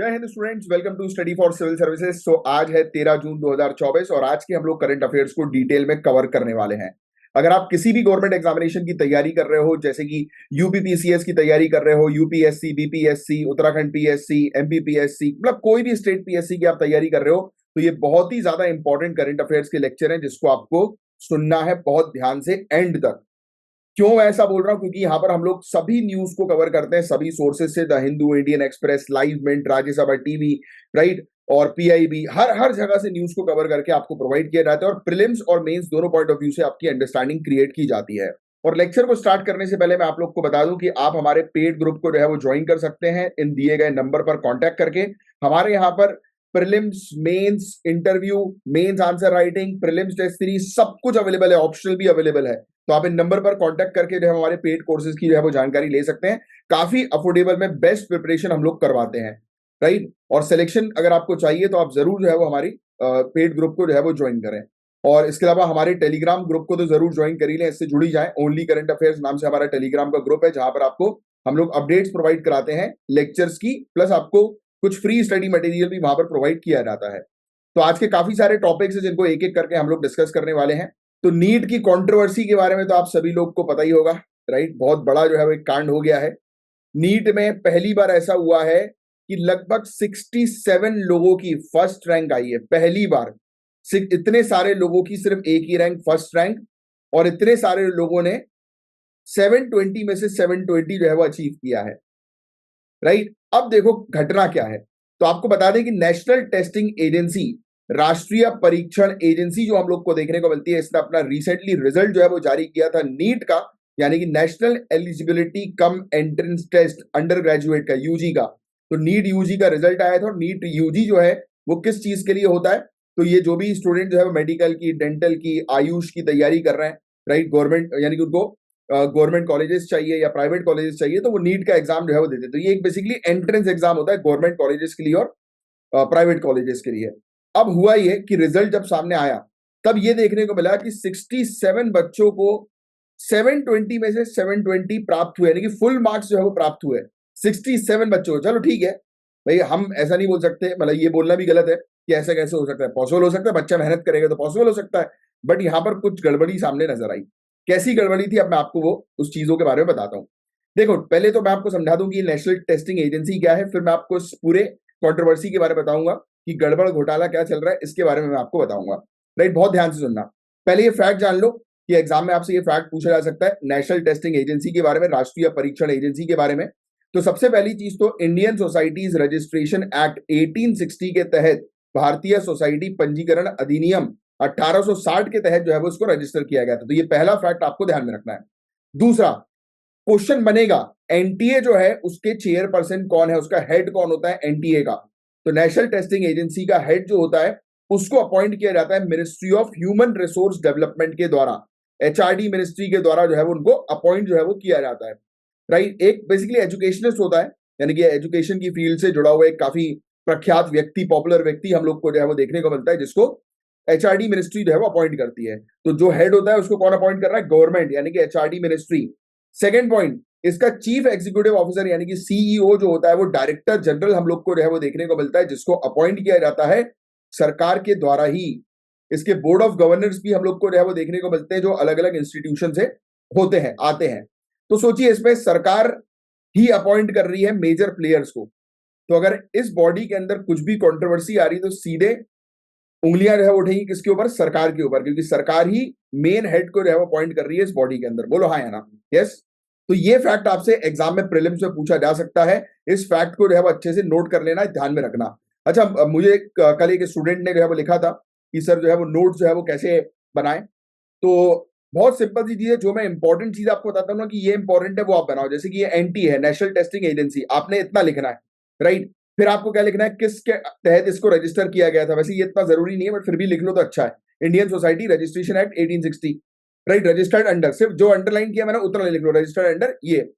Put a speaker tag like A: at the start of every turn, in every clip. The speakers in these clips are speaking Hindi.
A: जय हिंद students, welcome to study for civil services. So आज है 13 जून 2024 और आज के हम लोग करंट अफेयर्स को डिटेल में कवर करने वाले हैं। अगर आप किसी भी गवर्नमेंट एग्जामिनेशन की तैयारी कर रहे हो, जैसे कि यूपीपीसीएस की तैयारी कर रहे हो, UPSC, BPSC, Uttarakhand PSC, MPPSC, मतलब कोई भी स्टेट पीएससी की आप तैयारी कर रहे हो, तो ये बहुत ही ज्यादा इंपॉर्टेंट करंट अफेयर्स के लेक्चर हैं जिसको आपको सुनना है बहुत ध्यान से एंड तक। क्यों मैं ऐसा बोल रहा हूं? क्योंकि यहां पर हम लोग सभी न्यूज को कवर करते हैं, सभी सोर्सेज से, the Hindu, Indian express, live mint, Rajya Sabha TV, right, और पीआईबी, हर हर जगह से न्यूज को कवर करके आपको प्रोवाइड किया जाता है और प्रीलिम्स और मेंस दोनों पॉइंट ऑफ व्यू से आपकी अंडरस्टैंडिंग क्रिएट की जाती है। और लेक्चर को स्टार्ट करने से पहले मैं आप लोग को बता दूं कि आप हमारे पेड ग्रुप को जो है वो ज्वाइन कर सकते हैं इन दिए गए नंबर पर कांटेक्ट करके। हमारे यहाँ पर prelims, mains interview, mains answer writing, prelims test series सब कुछ अवेलेबल है, ऑप्शनल भी अवेलेबल है। तो आप इन नंबर पर कांटेक्ट करके जो है हमारे पेड कोर्सेज की जो है वो जानकारी ले सकते हैं। काफी अफोर्डेबल में बेस्ट प्रिपरेशन हम लोग करवाते हैं, राइट। और सिलेक्शन अगर आपको चाहिए तो आप जरूर जो है वो हमारी पेड ग्रुप को जो है वो ज्वाइन करें। और इसके अलावा हमारे टेलीग्राम ग्रुप को तो जरूर ज्वाइन कर ही लें, इससे जुड़ी जाए। ओनली करंट अफेयर्स नाम से हमारा टेलीग्राम का ग्रुप है, जहां पर आपको हम लोग अपडेट्स प्रोवाइड कराते हैं लेक्चर्स की, प्लस आपको कुछ फ्री स्टडी मटेरियल भी वहां पर प्रोवाइड किया जाता है। तो आज के काफी सारे टॉपिक्स हैं जिनको एक एक करके हम लोग डिस्कस करने वाले हैं। तो नीट की कंट्रोवर्सी के बारे में तो आप सभी लोग को पता ही होगा, राइट। बहुत बड़ा जो है वो एक कांड हो गया है। नीट में पहली बार ऐसा हुआ है कि लगभग 67 लोगों की फर्स्ट रैंक आई है, पहली बार। इतने सारे लोगों की सिर्फ एक ही रैंक, फर्स्ट रैंक, और इतने सारे लोगों ने 720 में से 720 जो है वो अचीव किया है, राइट। अब देखो घटना क्या है। तो आपको बता दें कि नेशनल टेस्टिंग एजेंसी, राष्ट्रीय परीक्षण एजेंसी जो हम लोग को देखने को मिलती है, इसने अपना रिसेंटली रिजल्ट जो है वो जारी किया था नीट का, यानी कि national eligibility cum entrance test under graduate का, यूजी का। तो नीट यूजी का रिजल्ट आया था। और नीट यूजी जो है वो किस चीज के लिए होता है? तो ये जो भी स्टूडेंट जो है वो मेडिकल की, डेंटल की, आयुष की तैयारी कर रहे हैं, राइट, गवर्नमेंट यानी कि उनको गवर्नमेंट कॉलेजेस चाहिए या प्राइवेट कॉलेजेस चाहिए, तो वो नीट का एग्जाम जो है वो देते हैं। तो ये एक बेसिकली एंट्रेंस एग्जाम होता है गवर्नमेंट कॉलेजेस के लिए और प्राइवेट कॉलेजेस के लिए। अब हुआ ये कि रिजल्ट जब सामने आया तब ये देखने को मिला कि 67 बच्चों को 720 में से 720 प्राप्त हुए, यानी कि फुल मार्क्स जो है वो प्राप्त हुए 67 बच्चों को। चलो ठीक है भाई, हम ऐसा नहीं बोल सकते, मतलब ये बोलना भी गलत है कि ऐसा कैसे हो सकता है। पॉसिबल हो सकता है, बच्चा मेहनत करेगा तो पॉसिबल हो सकता है, बट यहां पर कुछ गड़बड़ी सामने नजर आई। कैसी गड़बड़ी थी, अब मैं आपको वो उस चीजों के बारे में बताता हूं। देखो, पहले तो मैं आपको समझा दूं कि नेशनल टेस्टिंग एजेंसी क्या है, फिर मैं आपको इस पूरे कंट्रोवर्सी के बारे में बताऊंगा कि गड़बड़ घोटाला क्या चल रहा है, इसके बारे में मैं आपको बताऊंगा, राइट। बहुत ध्यान से सुनना। पहले ये फैक्ट जान लो कि एग्जाम में आपसे ये फैक्ट पूछा जा सकता है नेशनल टेस्टिंग एजेंसी के बारे में, राष्ट्रीय परीक्षण एजेंसी के बारे में। तो सबसे पहली चीज तो इंडियन सोसाइटीज रजिस्ट्रेशन एक्ट 1860 के तहत, भारतीय सोसाइटी पंजीकरण अधिनियम 1860 के तहत जो है वो इसको रजिस्टर किया गया था। तो ये पहला फैक्ट आपको ध्यान में रखना है। दूसरा क्वेश्चन बनेगा, एनटीए जो है उसके चेयरपर्सन कौन है, उसका हेड कौन होता है एनटीए का? तो नेशनल टेस्टिंग एजेंसी का हेड जो होता है उसको अपॉइंट किया जाता है ministry of human resource development के द्वारा, एचआरडी मिनिस्ट्री के द्वारा जो है वो उनको अपॉइंट जो है वो किया जाता है, राइट। एक बेसिकली एजुकेशनिस्ट होता है, यानी कि एजुकेशन की फील्ड से जुड़ा हुआ एक काफी प्रख्यात व्यक्ति, पॉपुलर व्यक्ति हम लोग को जो है वो देखने को मिलता है, जिसको एचआरडी मिनिस्ट्री जो है वो अपॉइंट करती है। तो जो हेड होता है उसको कौन अपॉइंट कर रहा है? गवर्नमेंट, यानी कि एचआरडी मिनिस्ट्री। सेकेंड पॉइंट, इसका चीफ एग्जीक्यूटिव ऑफिसर यानी कि सीईओ जो होता है वो डायरेक्टर जनरल हम लोग को जो है वो देखने को मिलता है, जिसको अपॉइंट किया जाता है सरकार के द्वारा ही। इसके बोर्ड ऑफ गवर्नर्स भी हम लोग को जो है वो देखने को मिलते हैं, जो अलग अलग इंस्टीट्यूशन से होते हैं, आते हैं। तो सोचिए, इसमें सरकार ही अपॉइंट कर रही है मेजर प्लेयर्स को। तो अगर इस बॉडी के अंदर कुछ भी कंट्रोवर्सी आ रही तो सीधे उंगलियां जो है उठेंगी किसके ऊपर? सरकार के ऊपर, क्योंकि सरकार ही मेन हेड को जो है वो अपॉइंट कर रही है इस बॉडी के अंदर। बोलो हाँ या ना? यस। तो ये फैक्ट आपसे एग्जाम में प्रीलिम्स में पूछा जा सकता है। इस फैक्ट को जो है वो अच्छे से नोट कर लेना, ध्यान में रखना। अच्छा, मुझे कल एक स्टूडेंट ने जो है वो लिखा था कि सर जो है वो नोट जो है वो कैसे बनाए। तो बहुत सिंपल सी चीज है, जो मैं इंपॉर्टेंट चीज आपको बताता हूँ ना कि ये इंपॉर्टेंट है, वो आप बनाओ। जैसे कि ये एनटी है, नेशनल टेस्टिंग एजेंसी, आपने इतना लिखना है, राइट। फिर आपको क्या लिखना है, किसके तहत इसको रजिस्टर किया गया था। वैसे ये इतना जरूरी नहीं है, बट फिर भी लिख लो तो अच्छा है। Indian society registration act 1860, right. Registered under, सिर्फ जो अंडरलाइन किया मैंने उतना लिख लो, रजिस्टर्ड अंडर ये।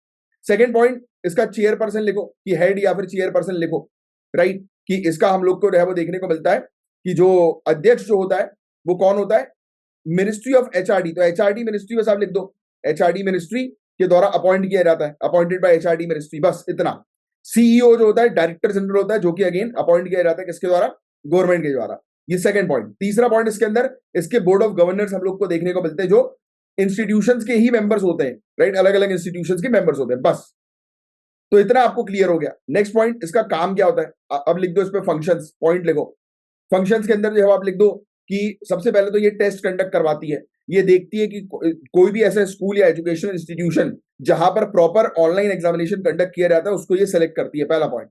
A: सेकेंड पॉइंट, इसका चेयरपर्सन लिखो कि हेड या फिर चेयरपर्सन लिखो, राइट। कि इसका हम लोग को जो है वो देखने को मिलता है कि जो अध्यक्ष जो होता है वो कौन होता है? Ministry of HRD. तो एचआरडी मिनिस्ट्री बस आप लिख दो, एचआरडी मिनिस्ट्री के द्वारा अपॉइंट किया जाता है, अपॉइंटेड बाय एचआरडी मिनिस्ट्री, बस इतना। सीईओ जो होता है डायरेक्टर जनरल होता है, जो कि अगेन अपॉइंट किया जाता है किसके द्वारा? गवर्नमेंट के द्वारा। ये सेकंड पॉइंट। तीसरा पॉइंट इसके अंदर इसके बोर्ड ऑफ गवर्नर्स हम लोग को देखने को मिलते हैं, जो इंस्टीट्यूशंस के ही मेंबर्स होते हैं, राइट? अलग अलग इंस्टीट्यूशंस के मेंबर्स होते हैं, बस। तो इतना आपको क्लियर हो गया। नेक्स्ट पॉइंट, इसका काम क्या होता है? अब लिख दो इस पे फंक्शंस, पॉइंट लिखो। फंक्शंस के अंदर जो है आप लिख दो कि सबसे पहले तो ये टेस्ट कंडक्ट करवाती है, ये देखती है कि कोई भी ऐसा स्कूल या एजुकेशनल इंस्टीट्यूशन जहां पर प्रॉपर ऑनलाइन एग्जामिनेशन कंडक्ट किया जाता है उसको ये सेलेक्ट करती है, पहला पॉइंट।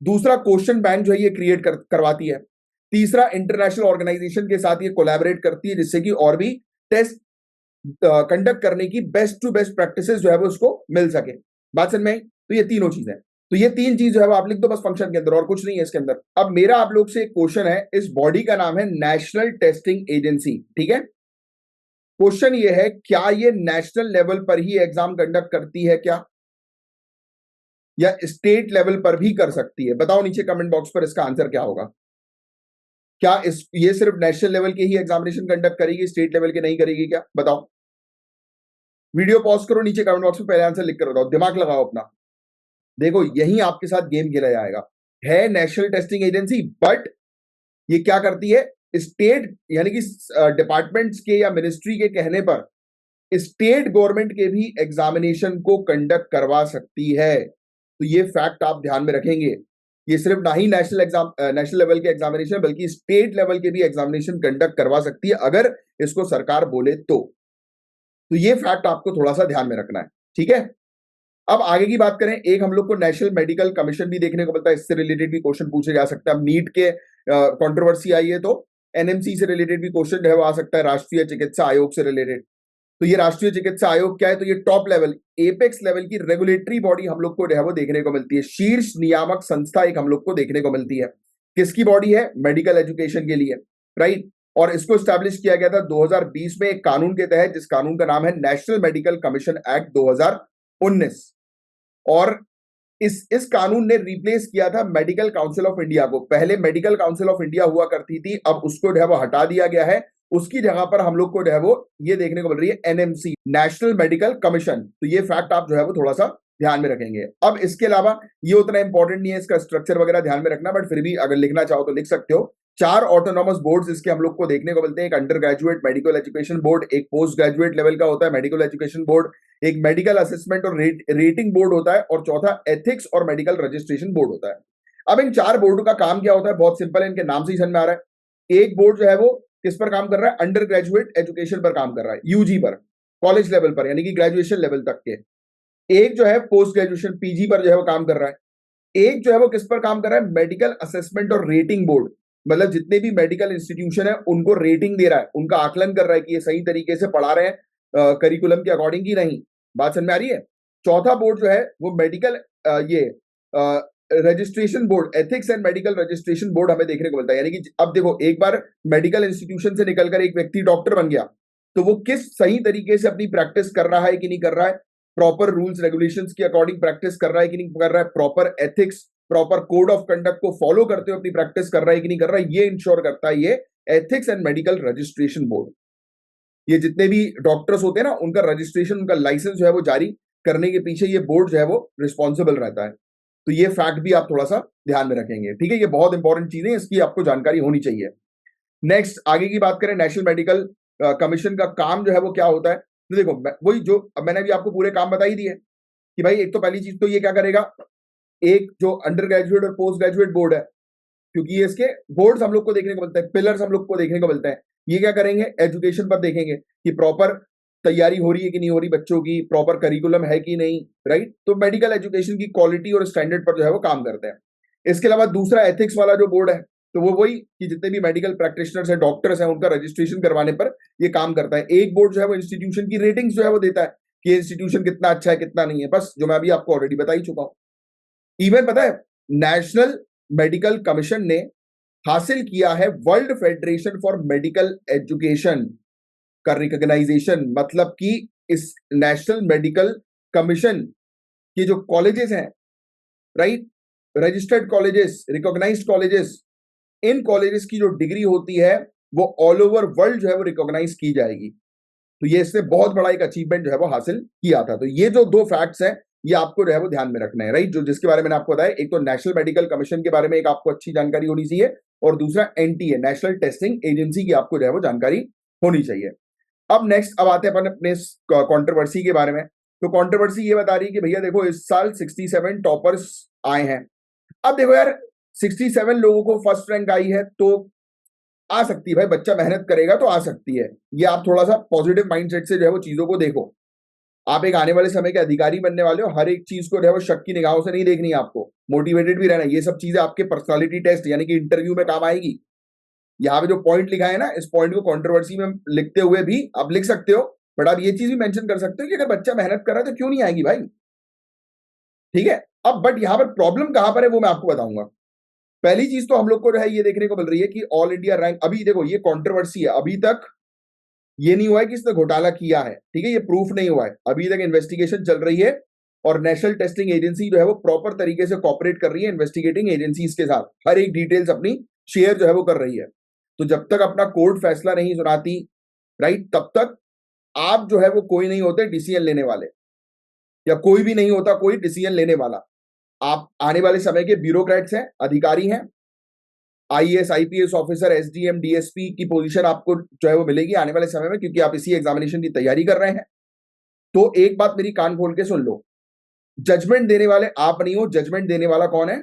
A: दूसरा, क्वेश्चन बैंक जो है ये क्रिएट करवाती है। तीसरा, इंटरनेशनल ऑर्गेनाइजेशन के साथ ये कोलैबोरेट करती है जिससे कि और भी टेस्ट कंडक्ट करने की बेस्ट टू बेस्ट प्रैक्टिसेस जो है वो उसको मिल सके। बात समझ में आई? तो ये तीनों चीजें, तो ये तीन चीज जो है वो आप लिख दो बस फंक्शन के अंदर, और कुछ नहीं है इसके अंदर। अब मेरा आप लोग से एक क्वेश्चन है, इस बॉडी का नाम है नेशनल टेस्टिंग एजेंसी, ठीक है? क्वेश्चन ये है, क्या ये नेशनल लेवल पर ही एग्जाम कंडक्ट करती है क्या, या स्टेट लेवल पर भी कर सकती है? बताओ नीचे कमेंट बॉक्स पर इसका आंसर क्या होगा। क्या ये सिर्फ नेशनल लेवल के ही एग्जामिनेशन कंडक्ट करेगी, स्टेट लेवल के नहीं करेगी क्या? बताओ। वीडियो पॉज करो, नीचे कमेंट बॉक्स में पहले आंसर लिख कर बताओ, दिमाग लगाओ अपना। देखो यही आपके साथ गेम खेला जाएगा। है नेशनल टेस्टिंग एजेंसी, बट ये क्या करती है? स्टेट यानी कि डिपार्टमेंट्स के या मिनिस्ट्री के कहने पर स्टेट गवर्नमेंट के भी एग्जामिनेशन को कंडक्ट करवा सकती है। तो ये फैक्ट आप ध्यान में रखेंगे। ये सिर्फ ना ही नेशनल लेवल के एग्जामिनेशन बल्कि स्टेट लेवल के भी एग्जामिनेशन कंडक्ट करवा सकती है अगर इसको सरकार बोले तो ये फैक्ट आपको थोड़ा सा ध्यान में रखना है, ठीक है? अब आगे की बात करें, एक हम लोग को नेशनल मेडिकल कमीशन भी देखने को मिलता है, इससे रिलेटेड भी क्वेश्चन पूछे जा सकता है। अब नीट के कंट्रोवर्सी आई है तो एनएमसी से रिलेटेड भी क्वेश्चन जो है वो आ सकता है, राष्ट्रीय चिकित्सा आयोग से रिलेटेड। तो ये राष्ट्रीय चिकित्सा आयोग क्या है? तो ये टॉप लेवल, एपेक्स लेवल की रेगुलेटरी बॉडी हम लोग को जो है वो देखने को मिलती है। शीर्ष नियामक संस्था एक हम लोग को देखने को मिलती है। किसकी बॉडी है? मेडिकल एजुकेशन के लिए, राइट? और इसको स्टैब्लिश किया गया था 2020 में एक कानून के तहत, जिस कानून का नाम है नेशनल मेडिकल कमीशन एक्ट 2019। और इस कानून ने रिप्लेस किया था मेडिकल काउंसिल ऑफ इंडिया को। पहले मेडिकल काउंसिल ऑफ इंडिया हुआ करती थी, अब उसको जो है वो हटा दिया गया है। उसकी जगह पर हम लोग को जो है वो ये देखने को मिल रही है एनएमसी, नेशनल मेडिकल कमीशन। तो ये फैक्ट आप जो है वो थोड़ा सा ध्यान में रखेंगे। अब इसके अलावा ये उतना इंपॉर्टेंट नहीं है इसका स्ट्रक्चर वगैरह ध्यान में रखना, बट फिर भी अगर लिखना चाहो तो लिख सकते हो। 4 ऑटोनॉमस बोर्ड्स इसके हम लोग को देखने को मिलते हैं। एक under graduate medical education board, एक पोस्ट ग्रेजुएट लेवल का होता है मेडिकल एजुकेशन बोर्ड, एक मेडिकल असेसमेंट और रेटिंग बोर्ड होता है, और चौथा एथिक्स और मेडिकल रजिस्ट्रेशन बोर्ड होता है। अब इन 4 बोर्ड का काम क्या होता है? बहुत सिंपल है, इनके नाम से ही समझ में आ रहा है। एक बोर्ड जो है वो किस पर काम कर रहा है? अंडर ग्रेजुएट एजुकेशन पर काम कर रहा है, यूजी पर, कॉलेज लेवल पर, यानी कि ग्रेजुएशन लेवल तक के। एक जो है पोस्ट ग्रेजुएशन पीजी पर जो है वो काम कर रहा है। एक जो है वो किस पर काम कर रहा है? मेडिकल असेसमेंट और रेटिंग बोर्ड, मतलब जितने भी मेडिकल इंस्टीट्यूशन है उनको रेटिंग दे रहा है, उनका आकलन कर रहा है कि ये सही तरीके से पढ़ा रहे हैं करिकुलम के अकॉर्डिंग की नहीं। बात समझ में आ रही है? चौथा बोर्ड जो है वो मेडिकल ये registration board, ethics and medical registration board हमें देखने को मिलता है। यानी कि अब देखो, एक बार मेडिकल इंस्टीट्यूशन से निकलकर एक व्यक्ति डॉक्टर बन गया तो वो किस सही तरीके से अपनी प्रैक्टिस कर रहा है कि नहीं कर रहा है, प्रॉपर रूल्स रेगुलेशंस के अकॉर्डिंग प्रैक्टिस कर रहा है कि नहीं कर रहा है, proper ethics proper code of conduct को फॉलो करते हुए अपनी प्रैक्टिस कर रहा है कि नहीं कर रहा है, ये इंश्योर करता है ये ethics and medical registration board. ये जितने भी डॉक्टर्स होते हैं ना, उनका रजिस्ट्रेशन, उनका लाइसेंस जो है वो जारी करने के पीछे ये बोर्ड जो है वो रिस्पॉन्सिबल रहता है। तो ये फैक्ट भी आप थोड़ा सा ध्यान में रखेंगे, ठीक है? ये बहुत इंपॉर्टेंट चीजें, इसकी आपको जानकारी होनी चाहिए। नेक्स्ट, आगे की बात करें, नेशनल मेडिकल कमीशन का काम जो है वो क्या होता है? तो देखो, वही जो अब मैंने भी आपको पूरे काम बता ही दिए कि भाई एक तो पहली चीज तो ये क्या करेगा, एक जो अंडर ग्रेजुएट और पोस्ट ग्रेजुएट बोर्ड है, क्योंकि ये इसके बोर्ड्स हम लोग को देखने को मिलते हैं, पिलर्स हम लोग को देखने को मिलते हैं। ये क्या करेंगे? एजुकेशन पर देखेंगे कि प्रॉपर तैयारी हो रही है कि नहीं हो रही बच्चों की, प्रॉपर करिकुलम है कि नहीं, राइट? तो मेडिकल एजुकेशन की क्वालिटी और स्टैंडर्ड पर जो है वो काम करते हैं। इसके अलावा दूसरा एथिक्स वाला जो बोर्ड है, तो वो वही कि जितने भी मेडिकल प्रैक्टिशनर्स हैं, डॉक्टर्स हैं, उनका रजिस्ट्रेशन करवाने पर ये काम करता है। एक बोर्ड जो है वो इंस्टीट्यूशन की रेटिंग्स जो है वो देता है कि इंस्टीट्यूशन कितना अच्छा है कितना नहीं है, बस जो मैं अभी आपको ऑलरेडी बता ही चुका हूं। इवन पता है, नेशनल मेडिकल कमीशन ने हासिल किया है world federation for medical education का रिकॉग्नाइजेशन, मतलब कि इस नेशनल मेडिकल कमीशन के जो कॉलेजेस हैं, right, registered colleges, recognised colleges, इन कॉलेजेस की जो डिग्री होती है वो ऑल ओवर वर्ल्ड जो है वो रिकॉग्नाइज की जाएगी। तो ये इसने बहुत बड़ा एक अचीवमेंट जो है वो हासिल किया था। तो ये जो 2 फैक्ट्स हैं ये आपको जो है वो ध्यान में रखना है, राइट। जो जिसके बारे में मैंने आपको बताया, एक तो नेशनल मेडिकल कमीशन के बारे में एक आपको अच्छी जानकारी होनी चाहिए, और दूसरा एनटीए, नेशनल टेस्टिंग एजेंसी की आपको जो है वो जानकारी होनी चाहिए। अब नेक्स्ट, अब आते हैं अपन अपने कंट्रोवर्सी के बारे में। तो कंट्रोवर्सी ये बता रही है कि भैया देखो इस साल 67 टॉपर्स आए हैं। अब देखो यार, 67 लोगों को फर्स्ट रैंक आई है तो आ सकती है भाई, बच्चा मेहनत करेगा तो आ सकती है। ये आप थोड़ा सा पॉजिटिव माइंडसेट से जो है वो चीजों को देखो। आप एक आने वाले समय के अधिकारी बनने वाले हो, हर एक चीज को जो है वो शक की निगाहों से नहीं देखनी है, आपको मोटिवेटेड भी रहना है। ये सब चीजें आपके पर्सनालिटी टेस्ट यानी कि इंटरव्यू में काम आएगी। यहाँ पे जो पॉइंट लिखा है ना, इस पॉइंट को कंट्रोवर्सी में लिखते हुए भी आप लिख सकते हो, बट आप ये चीज भी मेंशन कर सकते हो कि अगर बच्चा मेहनत कर रहा है तो क्यों नहीं आएगी भाई, ठीक है। अब बट यहाँ पर प्रॉब्लम कहां पर है वो मैं आपको बताऊंगा। पहली चीज तो हम लोग को जो है ये देखने को मिल रही है कि ऑल इंडिया रैंक, अभी देखो ये कंट्रोवर्सी है, अभी तक ये नहीं हुआ है कि इसने घोटाला किया है, ठीक है, ये प्रूफ नहीं हुआ है, अभी तक इन्वेस्टिगेशन चल रही है। और नेशनल टेस्टिंग एजेंसी जो है वो प्रॉपर तरीके से कॉपरेट कर रही है इन्वेस्टिगेटिंग एजेंसीज के साथ, हर एक डिटेल्स अपनी शेयर जो है वो कर रही है। तो जब तक अपना कोर्ट फैसला नहीं सुनाती, राइट, तब तक आप जो है वो कोई नहीं होते डिसीजन लेने वाले, या कोई भी नहीं होता कोई डिसीजन लेने वाला। आप आने वाले समय के ब्यूरोक्रेट्स हैं, अधिकारी हैं, IAS IPS officer, SDM DSP की पोजीशन आपको जो है वो मिलेगी आने वाले समय में, क्योंकि आप इसी एग्जामिनेशन की तैयारी कर रहे हैं। तो एक बात मेरी कान खोल के सुन लो, जजमेंट देने वाले आप नहीं हो, जजमेंट देने वाला कौन है?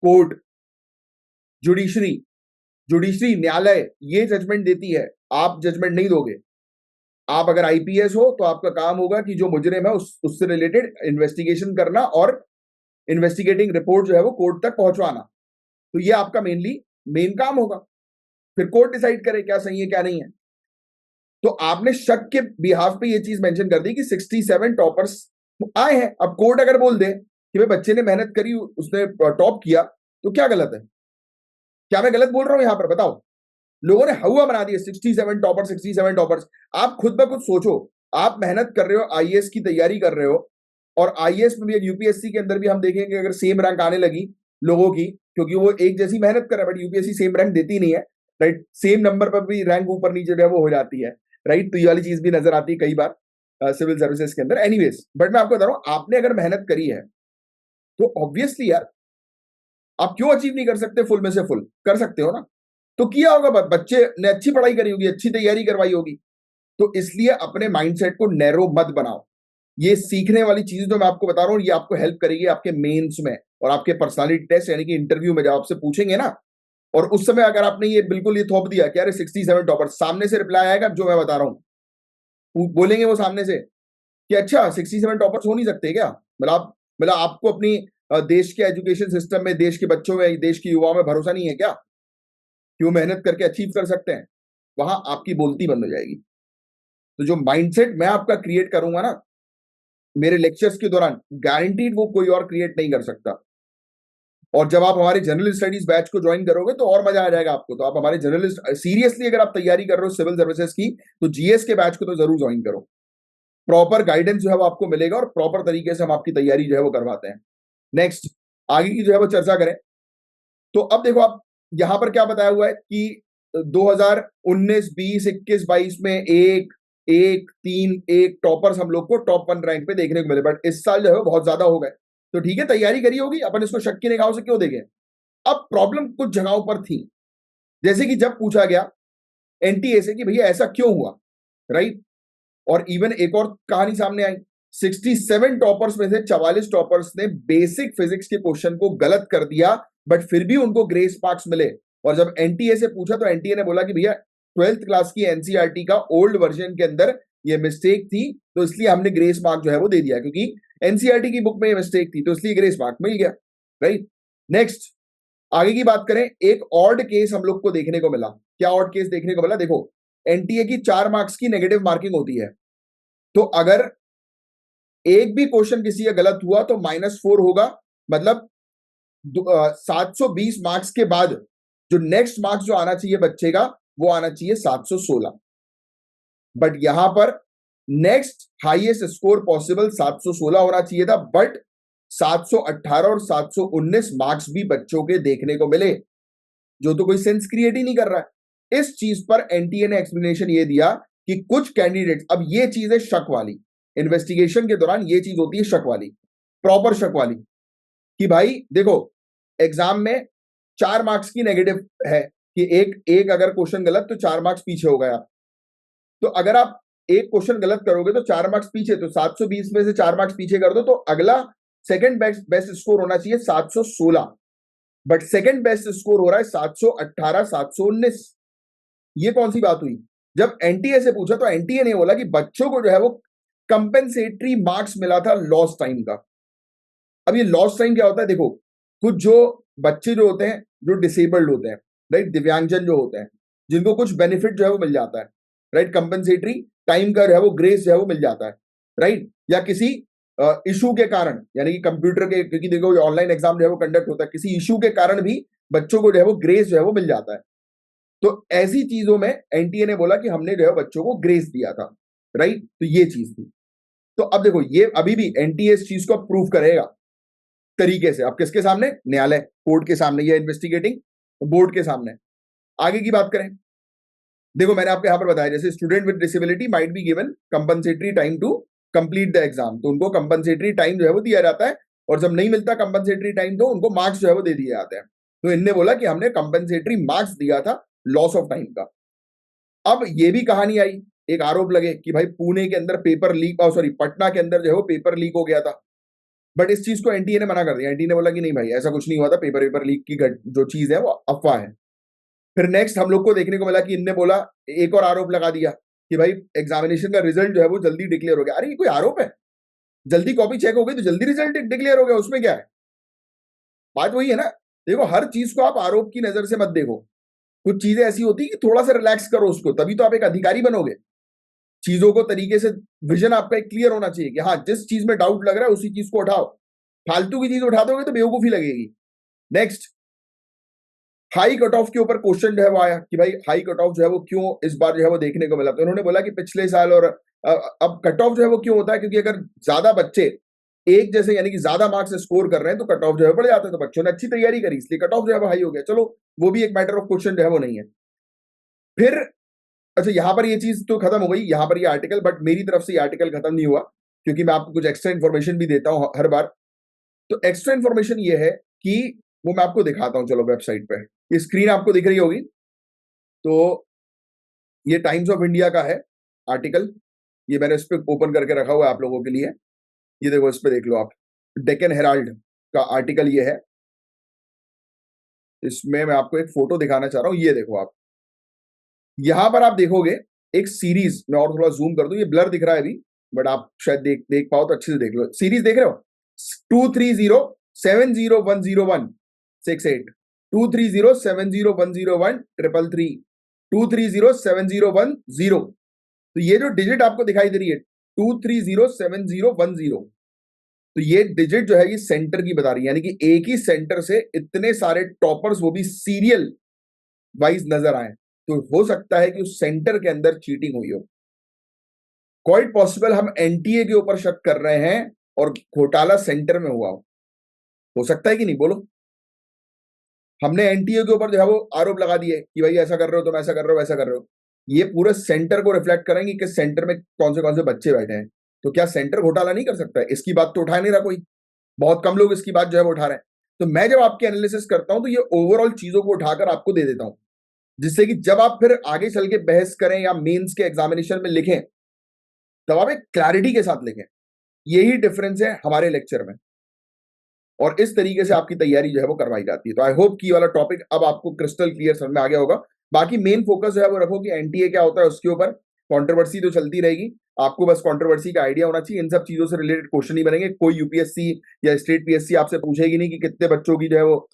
A: Court, judiciary. जुडिशरी, न्यायालय, ये जजमेंट देती है, आप जजमेंट नहीं दोगे। आप अगर आईपीएस हो तो आपका काम होगा कि जो मुजरिम है उससे रिलेटेड इन्वेस्टिगेशन करना और इन्वेस्टिगेटिंग रिपोर्ट जो है वो कोर्ट तक पहुंचवाना। तो ये आपका मेन काम होगा। फिर कोर्ट डिसाइड करे क्या सही है क्या नहीं है। तो आपने शक के बिहाफ पे ये चीज मेंशन कर दी कि 67 टॉपर्स आए हैं। अब कोर्ट अगर बोल दे कि भाई बच्चे ने मेहनत करी, उसने टॉप किया, तो क्या गलत है? क्या मैं गलत बोल रहा हूं यहां पर? बताओ। लोगों ने हवा बना दिया 67 टॉपर, 67 टॉपर्स। आप खुद ब खुद सोचो, आप मेहनत कर रहे हो, आईएएस की तैयारी कर रहे हो, और आईएएस में भी, यूपीएससी के अंदर भी हम देखेंगे अगर सेम रैंक आने लगी लोगों की, क्योंकि वो एक जैसी मेहनत कर रहा है, बट यूपीएससी सेम रैंक देती नहीं है, राइट। सेम नंबर पर भी रैंक ऊपर नीचे जो है वो हो जाती है, राइट। तो ये वाली चीज भी नजर आती है कई बार सिविल सर्विसेज के अंदर। एनीवेज, बट मैं आपको बता रहा हूं, आपने अगर मेहनत करी है तो ऑब्वियसली यार आप क्यों अचीव नहीं कर सकते? फुल में से फुल कर सकते हो ना। तो किया होगा, बच्चे ने अच्छी पढ़ाई करी होगी, अच्छी तैयारी करवाई होगी। तो इसलिए अपने माइंडसेट को नैरो मत बनाओ। ये सीखने वाली चीज जो मैं आपको बता रहा हूं, ये आपको हेल्प करेगी आपके मेंस में और आपके पर्सनालिटी टेस्ट यानी कि इंटरव्यू में जब आपसे पूछेंगे ना, और उस समय अगर आपने ये बिल्कुल ये थोप दिया कि अरे 67 टॉपर, सामने से रिप्लाई आएगा जो मैं बता रहा हूं, बोलेंगे वो सामने से कि अच्छा 67 टॉपर्स हो नहीं सकते क्या? मतलब आपको अपनी देश के एजुकेशन सिस्टम में, देश के बच्चों में, देश के युवाओं में भरोसा नहीं है क्या कि वो मेहनत करके अचीव कर सकते हैं? वहां आपकी बोलती बंद हो जाएगी। तो जो माइंडसेट मैं आपका क्रिएट करूंगा ना मेरे लेक्चर्स के दौरान, गारंटीड वो कोई और क्रिएट नहीं कर सकता। और जब आप हमारे जनरल स्टडीज बैच को ज्वाइन करोगे तो और मजा आ जाएगा आपको। तो आप हमारे जनरलिस्ट, सीरियसली अगर आप तैयारी कर रहे हो सिविल सर्विसेज की, तो जीएस के बैच को तो जरूर ज्वाइन करो। प्रॉपर गाइडेंस जो है वो आपको मिलेगा और प्रॉपर तरीके से हम आपकी तैयारी जो है वो करवाते हैं। नेक्स्ट, आगे की जो है वो चर्चा करें। तो अब देखो, आप यहां पर क्या बताया हुआ है कि 2019, 20, 21, 22 में एक एक तीन एक टॉपर्स हम लोग को टॉप 1 रैंक पे देखने को मिले, बट इस साल जो है वो बहुत ज्यादा हो गए। तो ठीक है, तैयारी करी होगी, अपन इसको शक की निगाहों से क्यों देखें। अब प्रॉब्लम कुछ जगहों पर थी, जैसे कि जब पूछा गया एनटीए से कि भैया ऐसा क्यों हुआ, राइट। और इवन एक और कहानी सामने आई, 67 टॉपर्स में से 44 टॉपर्स ने बेसिक फिजिक्स के क्वेश्चन को गलत कर दिया, बट फिर भी उनको ग्रेस मार्क्स मिले। और जब एनटीए से पूछा तो एनटीए ने बोला कि भैया 12th क्लास की एनसीईआरटी का ओल्ड वर्जन के अंदर ये मिस्टेक थी, तो इसलिए हमने ग्रेस मार्क जो है वो दे दिया, क्योंकि एनसीईआरटी की बुक में ये मिस्टेक थी तो इसलिए ग्रेस मार्क मिल गया, राइट। नेक्स्ट, आगे की बात करें, एक ऑड केस हम लोग को देखने को मिला। क्या ऑड केस देखने को मिला? देखो, एनटीए की 4 मार्क्स की नेगेटिव मार्किंग होती है, तो अगर एक भी क्वेश्चन किसी का गलत हुआ तो -4 होगा। मतलब 720 मार्क्स के बाद जो नेक्स्ट मार्क्स जो आना चाहिए बच्चे का, वो आना चाहिए 716। बट यहां पर नेक्स्ट हाईएस्ट स्कोर पॉसिबल 716 होना चाहिए था, बट 718 और 719 मार्क्स भी बच्चों के देखने को मिले, जो तो कोई सेंस क्रिएट ही नहीं कर रहा है। इस चीज पर एनटीए ने एक्सप्लेनेशन ये दिया कि कुछ कैंडिडेट्स, अब ये चीज है शक वाली, इन्वेस्टिगेशन के दौरान ये चीज होती है शक वाली, प्रॉपर शक वाली, कि भाई देखो एग्जाम में 4 मार्क्स की नेगेटिव है कि एक एक अगर क्वेश्चन गलत तो 4 मार्क्स पीछे हो गया। तो अगर आप एक क्वेश्चन गलत करोगे तो 4 मार्क्स पीछे, तो 720 में से 4 मार्क्स पीछे कर दो तो अगला सेकंड बेस्ट बेस्ट स्कोर होना चाहिए 716, बट सेकंड बेस्ट स्कोर हो रहा है 718 719। ये कौन सी बात हुई? जब एनटीए से पूछा तो एनटीए ने बोला कि बच्चों को जो है वो कंपेंसेटरी मार्क्स मिला था लॉस टाइम का। अब ये लॉस टाइम क्या होता है? देखो कुछ जो बच्चे जो होते हैं जो डिसेबल्ड होते हैं, राइट, दिव्यांगजन जो होते हैं, जिनको कुछ बेनिफिट जो है वो मिल जाता है, राइट, कंपेंसेटरी टाइम का जो है वो ग्रेस जो है वो मिल जाता है, राइट, या किसी इशू के कारण, यानी कि कंप्यूटर के, क्योंकि देखो ऑनलाइन एग्जाम जो है वो कंडक्ट होता है, किसी इशू के कारण भी बच्चों को जो है वो ग्रेस जो है वो मिल जाता है। तो ऐसी चीजों में एनटीए ने बोला कि हमने जो है बच्चों को ग्रेस दिया था, राइट, तो ये चीज थी। तो अब देखो ये अभी भी एनटीए इस चीज को प्रूव करेगा तरीके से। अब किसके सामने? न्यायालय, कोर्ट के सामने, या इन्वेस्टिगेटिंग बोर्ड के सामने। आगे की बात करें, देखो मैंने आपको यहां पर बताया जैसे student with disability might be given compensatory time to complete the exam, तो उनको कंपनसेटरी टाइम जो है वो दिया जाता है, और जब नहीं मिलता कंपनसेटरी टाइम तो उनको मार्क्स जो है वो दे दिए जाते हैं। तो इनने बोला कि हमने कंपनसेटरी मार्क्स दिया था लॉस ऑफ टाइम का। अब ये भी कहानी आई, एक आरोप लगे कि भाई पुणे के अंदर पेपर लीक, सॉरी पटना के अंदर जो है वो पेपर लीक हो गया था, बट इस चीज को एनटीए ने मना कर दिया। एनटीए ने बोला कि नहीं भाई ऐसा कुछ नहीं हुआ था, पेपर पेपर लीक की जो चीज है वो अफवाह है। फिर नेक्स्ट हम लोग को देखने को मिला कि इनने बोला, एक और आरोप लगा दिया कि भाई एग्जामिनेशन का रिजल्ट जो है वो जल्दी डिक्लेयर हो गया। अरे ये कोई आरोप है? जल्दी कॉपी चेक हो गई तो जल्दी रिजल्ट डिक्लेयर हो गया, उसमें क्या है? बात वही है ना। देखो हर चीज को आप आरोप की नजर से मत देखो, कुछ चीजें ऐसी होती है कि थोड़ा सा रिलैक्स करो उसको, तभी तो आप एक अधिकारी बनोगे। चीजों को तरीके से, विजन आपका एक क्लियर होना चाहिए कि हाँ जिस चीज में डाउट लग रहा है उसी चीज को उठाओ, फालतू की चीज उठा दोगे तो बेवकूफी लगेगी। नेक्स्ट, हाई कट ऑफ के ऊपर क्वेश्चन जो है वो आया कि भाई हाई कट ऑफ जो है वो क्यों इस बार जो है वो देखने को मिला। तो उन्होंने बोला कि पिछले साल और अब कट ऑफ जो है वो क्यों होता है, क्योंकि अगर ज्यादा बच्चे एक जैसे यानी कि ज्यादा मार्क्स स्कोर कर रहे हैं तो कट ऑफ जो है बढ़ जाता है, तो बच्चों ने अच्छी तैयारी करी इसलिए कट ऑफ जो है वो हाई हो गया। चलो वो भी एक मैटर ऑफ क्वेश्चन जो है वो नहीं है। फिर अच्छा यहां पर ये चीज तो खत्म हो गई, यहां पर ये आर्टिकल, बट मेरी तरफ से ये आर्टिकल खत्म नहीं हुआ, क्योंकि मैं आपको कुछ एक्स्ट्रा इन्फॉर्मेशन भी देता हूं हर बार। तो एक्स्ट्रा इन्फॉर्मेशन ये है कि वो मैं आपको दिखाता हूं, चलो वेबसाइट पे ये स्क्रीन आपको दिख रही होगी। तो ये टाइम्स ऑफ इंडिया का है आर्टिकल, ये मैंने इस पे ओपन करके रखा हुआ है आप लोगों के लिए। ये देखो इस पे देख लो आप, डेक्कन हेराल्ड का आर्टिकल ये है। इसमें मैं आपको एक फोटो दिखाना चाह रहा हूं, ये देखो आप, यहां पर आप देखोगे एक सीरीज, मैं और थोड़ा जूम कर दूं, ये ब्लर दिख रहा है अभी, बट आप शायद देख पाओ तो अच्छे से देख लो। सीरीज देख रहे हो? 23070100168, 23070101333, 2307010। तो ये जो डिजिट आपको दिखाई दे रही है 2307010, तो ये डिजिट जो है ये सेंटर की बता रही है, यानी कि एक ही सेंटर से इतने सारे टॉपर्स वो भी सीरियल वाइज नजर आए, तो हो सकता है कि उस सेंटर के अंदर चीटिंग हुई हो। क्वाइट पॉसिबल हम एनटीए के ऊपर शक कर रहे हैं और घोटाला सेंटर में हुआ हो सकता है कि नहीं बोलो? हमने एनटीए के ऊपर जो है वो आरोप लगा दिए कि भाई ऐसा कर रहे हो, तुम ऐसा कर रहे हो, वैसा कर रहे हो। ये पूरे सेंटर को रिफ्लेक्ट करेंगे कि सेंटर में कौन से बच्चे बैठे हैं। तो क्या सेंटर घोटाला नहीं कर सकता है? इसकी बात तो उठा नहीं रहा कोई, बहुत कम लोग इसकी बात जो है वो उठा रहे हैं। तो मैं जब आपके एनालिसिस करता हूं तो ये ओवरऑल चीजों को उठाकर आपको दे देता हूं, जिससे कि जब आप फिर आगे चल के बहस करें या मेंस के एग्जामिनेशन में लिखें तब आप एक क्लैरिटी के साथ लिखें। यही डिफरेंस है हमारे लेक्चर में, और इस तरीके से आपकी तैयारी जो है वो करवाई जाती है। तो आई होप कि वाला टॉपिक अब आपको क्रिस्टल क्लियर समझ में आ गया होगा। बाकी मेन फोकस जो है वो रखो कि एनटीए क्या होता है, उसके ऊपर कंट्रोवर्सी तो चलती रहेगी, आपको बस कंट्रोवर्सी का आइडिया होना चाहिए। इन सब चीजों से रिलेटेड क्वेश्चन ही बनेंगे, कोई यूपीएससी या स्टेट पीएससी आपसे पूछेगी नहीं कि कितने बच्चों की जो है वो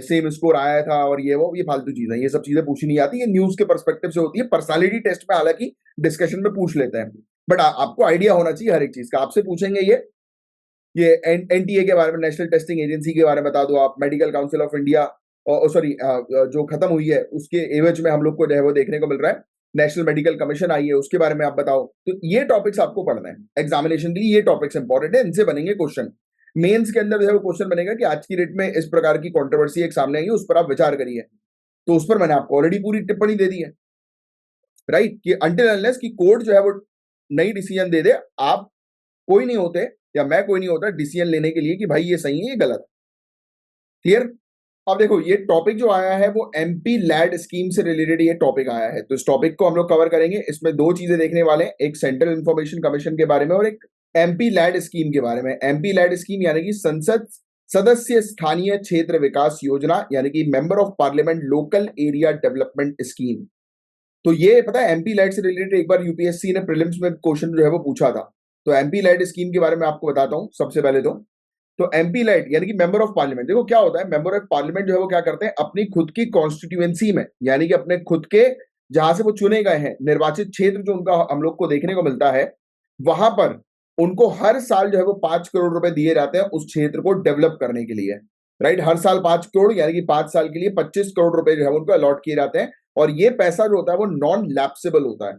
A: सेम स्कोर आया था और ये फालतू चीजें, ये सब चीजें पूछी नहीं आती, ये न्यूज के पर्सपेक्टिव से होती है। पर्सनालिटी टेस्ट में हालांकि डिस्कशन में पूछ लेते हैं, बट आपको आइडिया होना चाहिए हर एक चीज का। आपसे पूछेंगे ये एनटीए के बारे में, नेशनल टेस्टिंग एजेंसी के बारे में बता दो आप, मेडिकल काउंसिल ऑफ इंडिया, और सॉरी जो खत्म हुई है उसके एवज में हम लोग को जो है वो देखने को मिल रहा है नेशनल मेडिकल कमीशन आई है, उसके बारे में आप बताओ। तो ये टॉपिक्स आपको पढ़ना है एग्जामिनेशन के लिए, ये टॉपिक्स इंपॉर्टेंट है, इनसे बनेंगे क्वेश्चन। मेंस के अंदर जो है वो क्वेश्चन बनेगा कि आज की डेट में इस प्रकार की कंट्रोवर्सी एक सामने आई है, उस पर आप विचार करिए। तो उस पर मैंने आपको ऑलरेडी पूरी टिप्पणी दे दी है, राइट, कि अंटिल अनलेस की कोर्ट जो है वो नई डिसीजन दे दे, आप कोई नहीं होते, या मैं कोई नहीं होता डिसीजन लेने के लिए कि भाई ये सही है ये गलत। क्लियर? अब देखो ये टॉपिक जो आया है वो एमपी लैड स्कीम से रिलेटेड ये टॉपिक आया है, तो इस टॉपिक को हम लोग कवर करेंगे। इसमें दो चीजें देखने वाले हैं, एक सेंट्रल इंफॉर्मेशन कमीशन के बारे में और एक एमपी लैड स्कीम के बारे में। एमपी लैड स्कीम यानी कि संसद सदस्य स्थानीय क्षेत्र विकास योजना, यानी कि member of parliament local area development scheme. तो ये पता है एमपी लैड से रिलेटेड एक बार यूपीएससी ने प्रीलिम्स में क्वेश्चन जो है वो पूछा था। तो एमपी लैड स्कीम के बारे में आपको बताता हूं सबसे पहले तो एमपी लाइट यानी कि मेंबर ऑफ पार्लियामेंट, देखो क्या होता है, मेंबर ऑफ पार्लियामेंट जो है वो क्या करते हैं, अपनी खुद की कॉन्स्टिट्यूएंसी में, यानी कि अपने खुद के जहां से वो चुने गए हैं निर्वाचित क्षेत्र जो उनका हम लोग को देखने को मिलता है, वहां पर उनको हर साल जो है वो 5 करोड़ रुपए दिए जाते हैं उस क्षेत्र को डेवलप करने के लिए। राइट, हर साल 5 करोड़, यानी कि 5 साल के लिए 25 करोड़ रुपए जो है उनको अलॉट किए जाते हैं। और ये पैसा जो होता है वो नॉन लैप्सेबल होता है।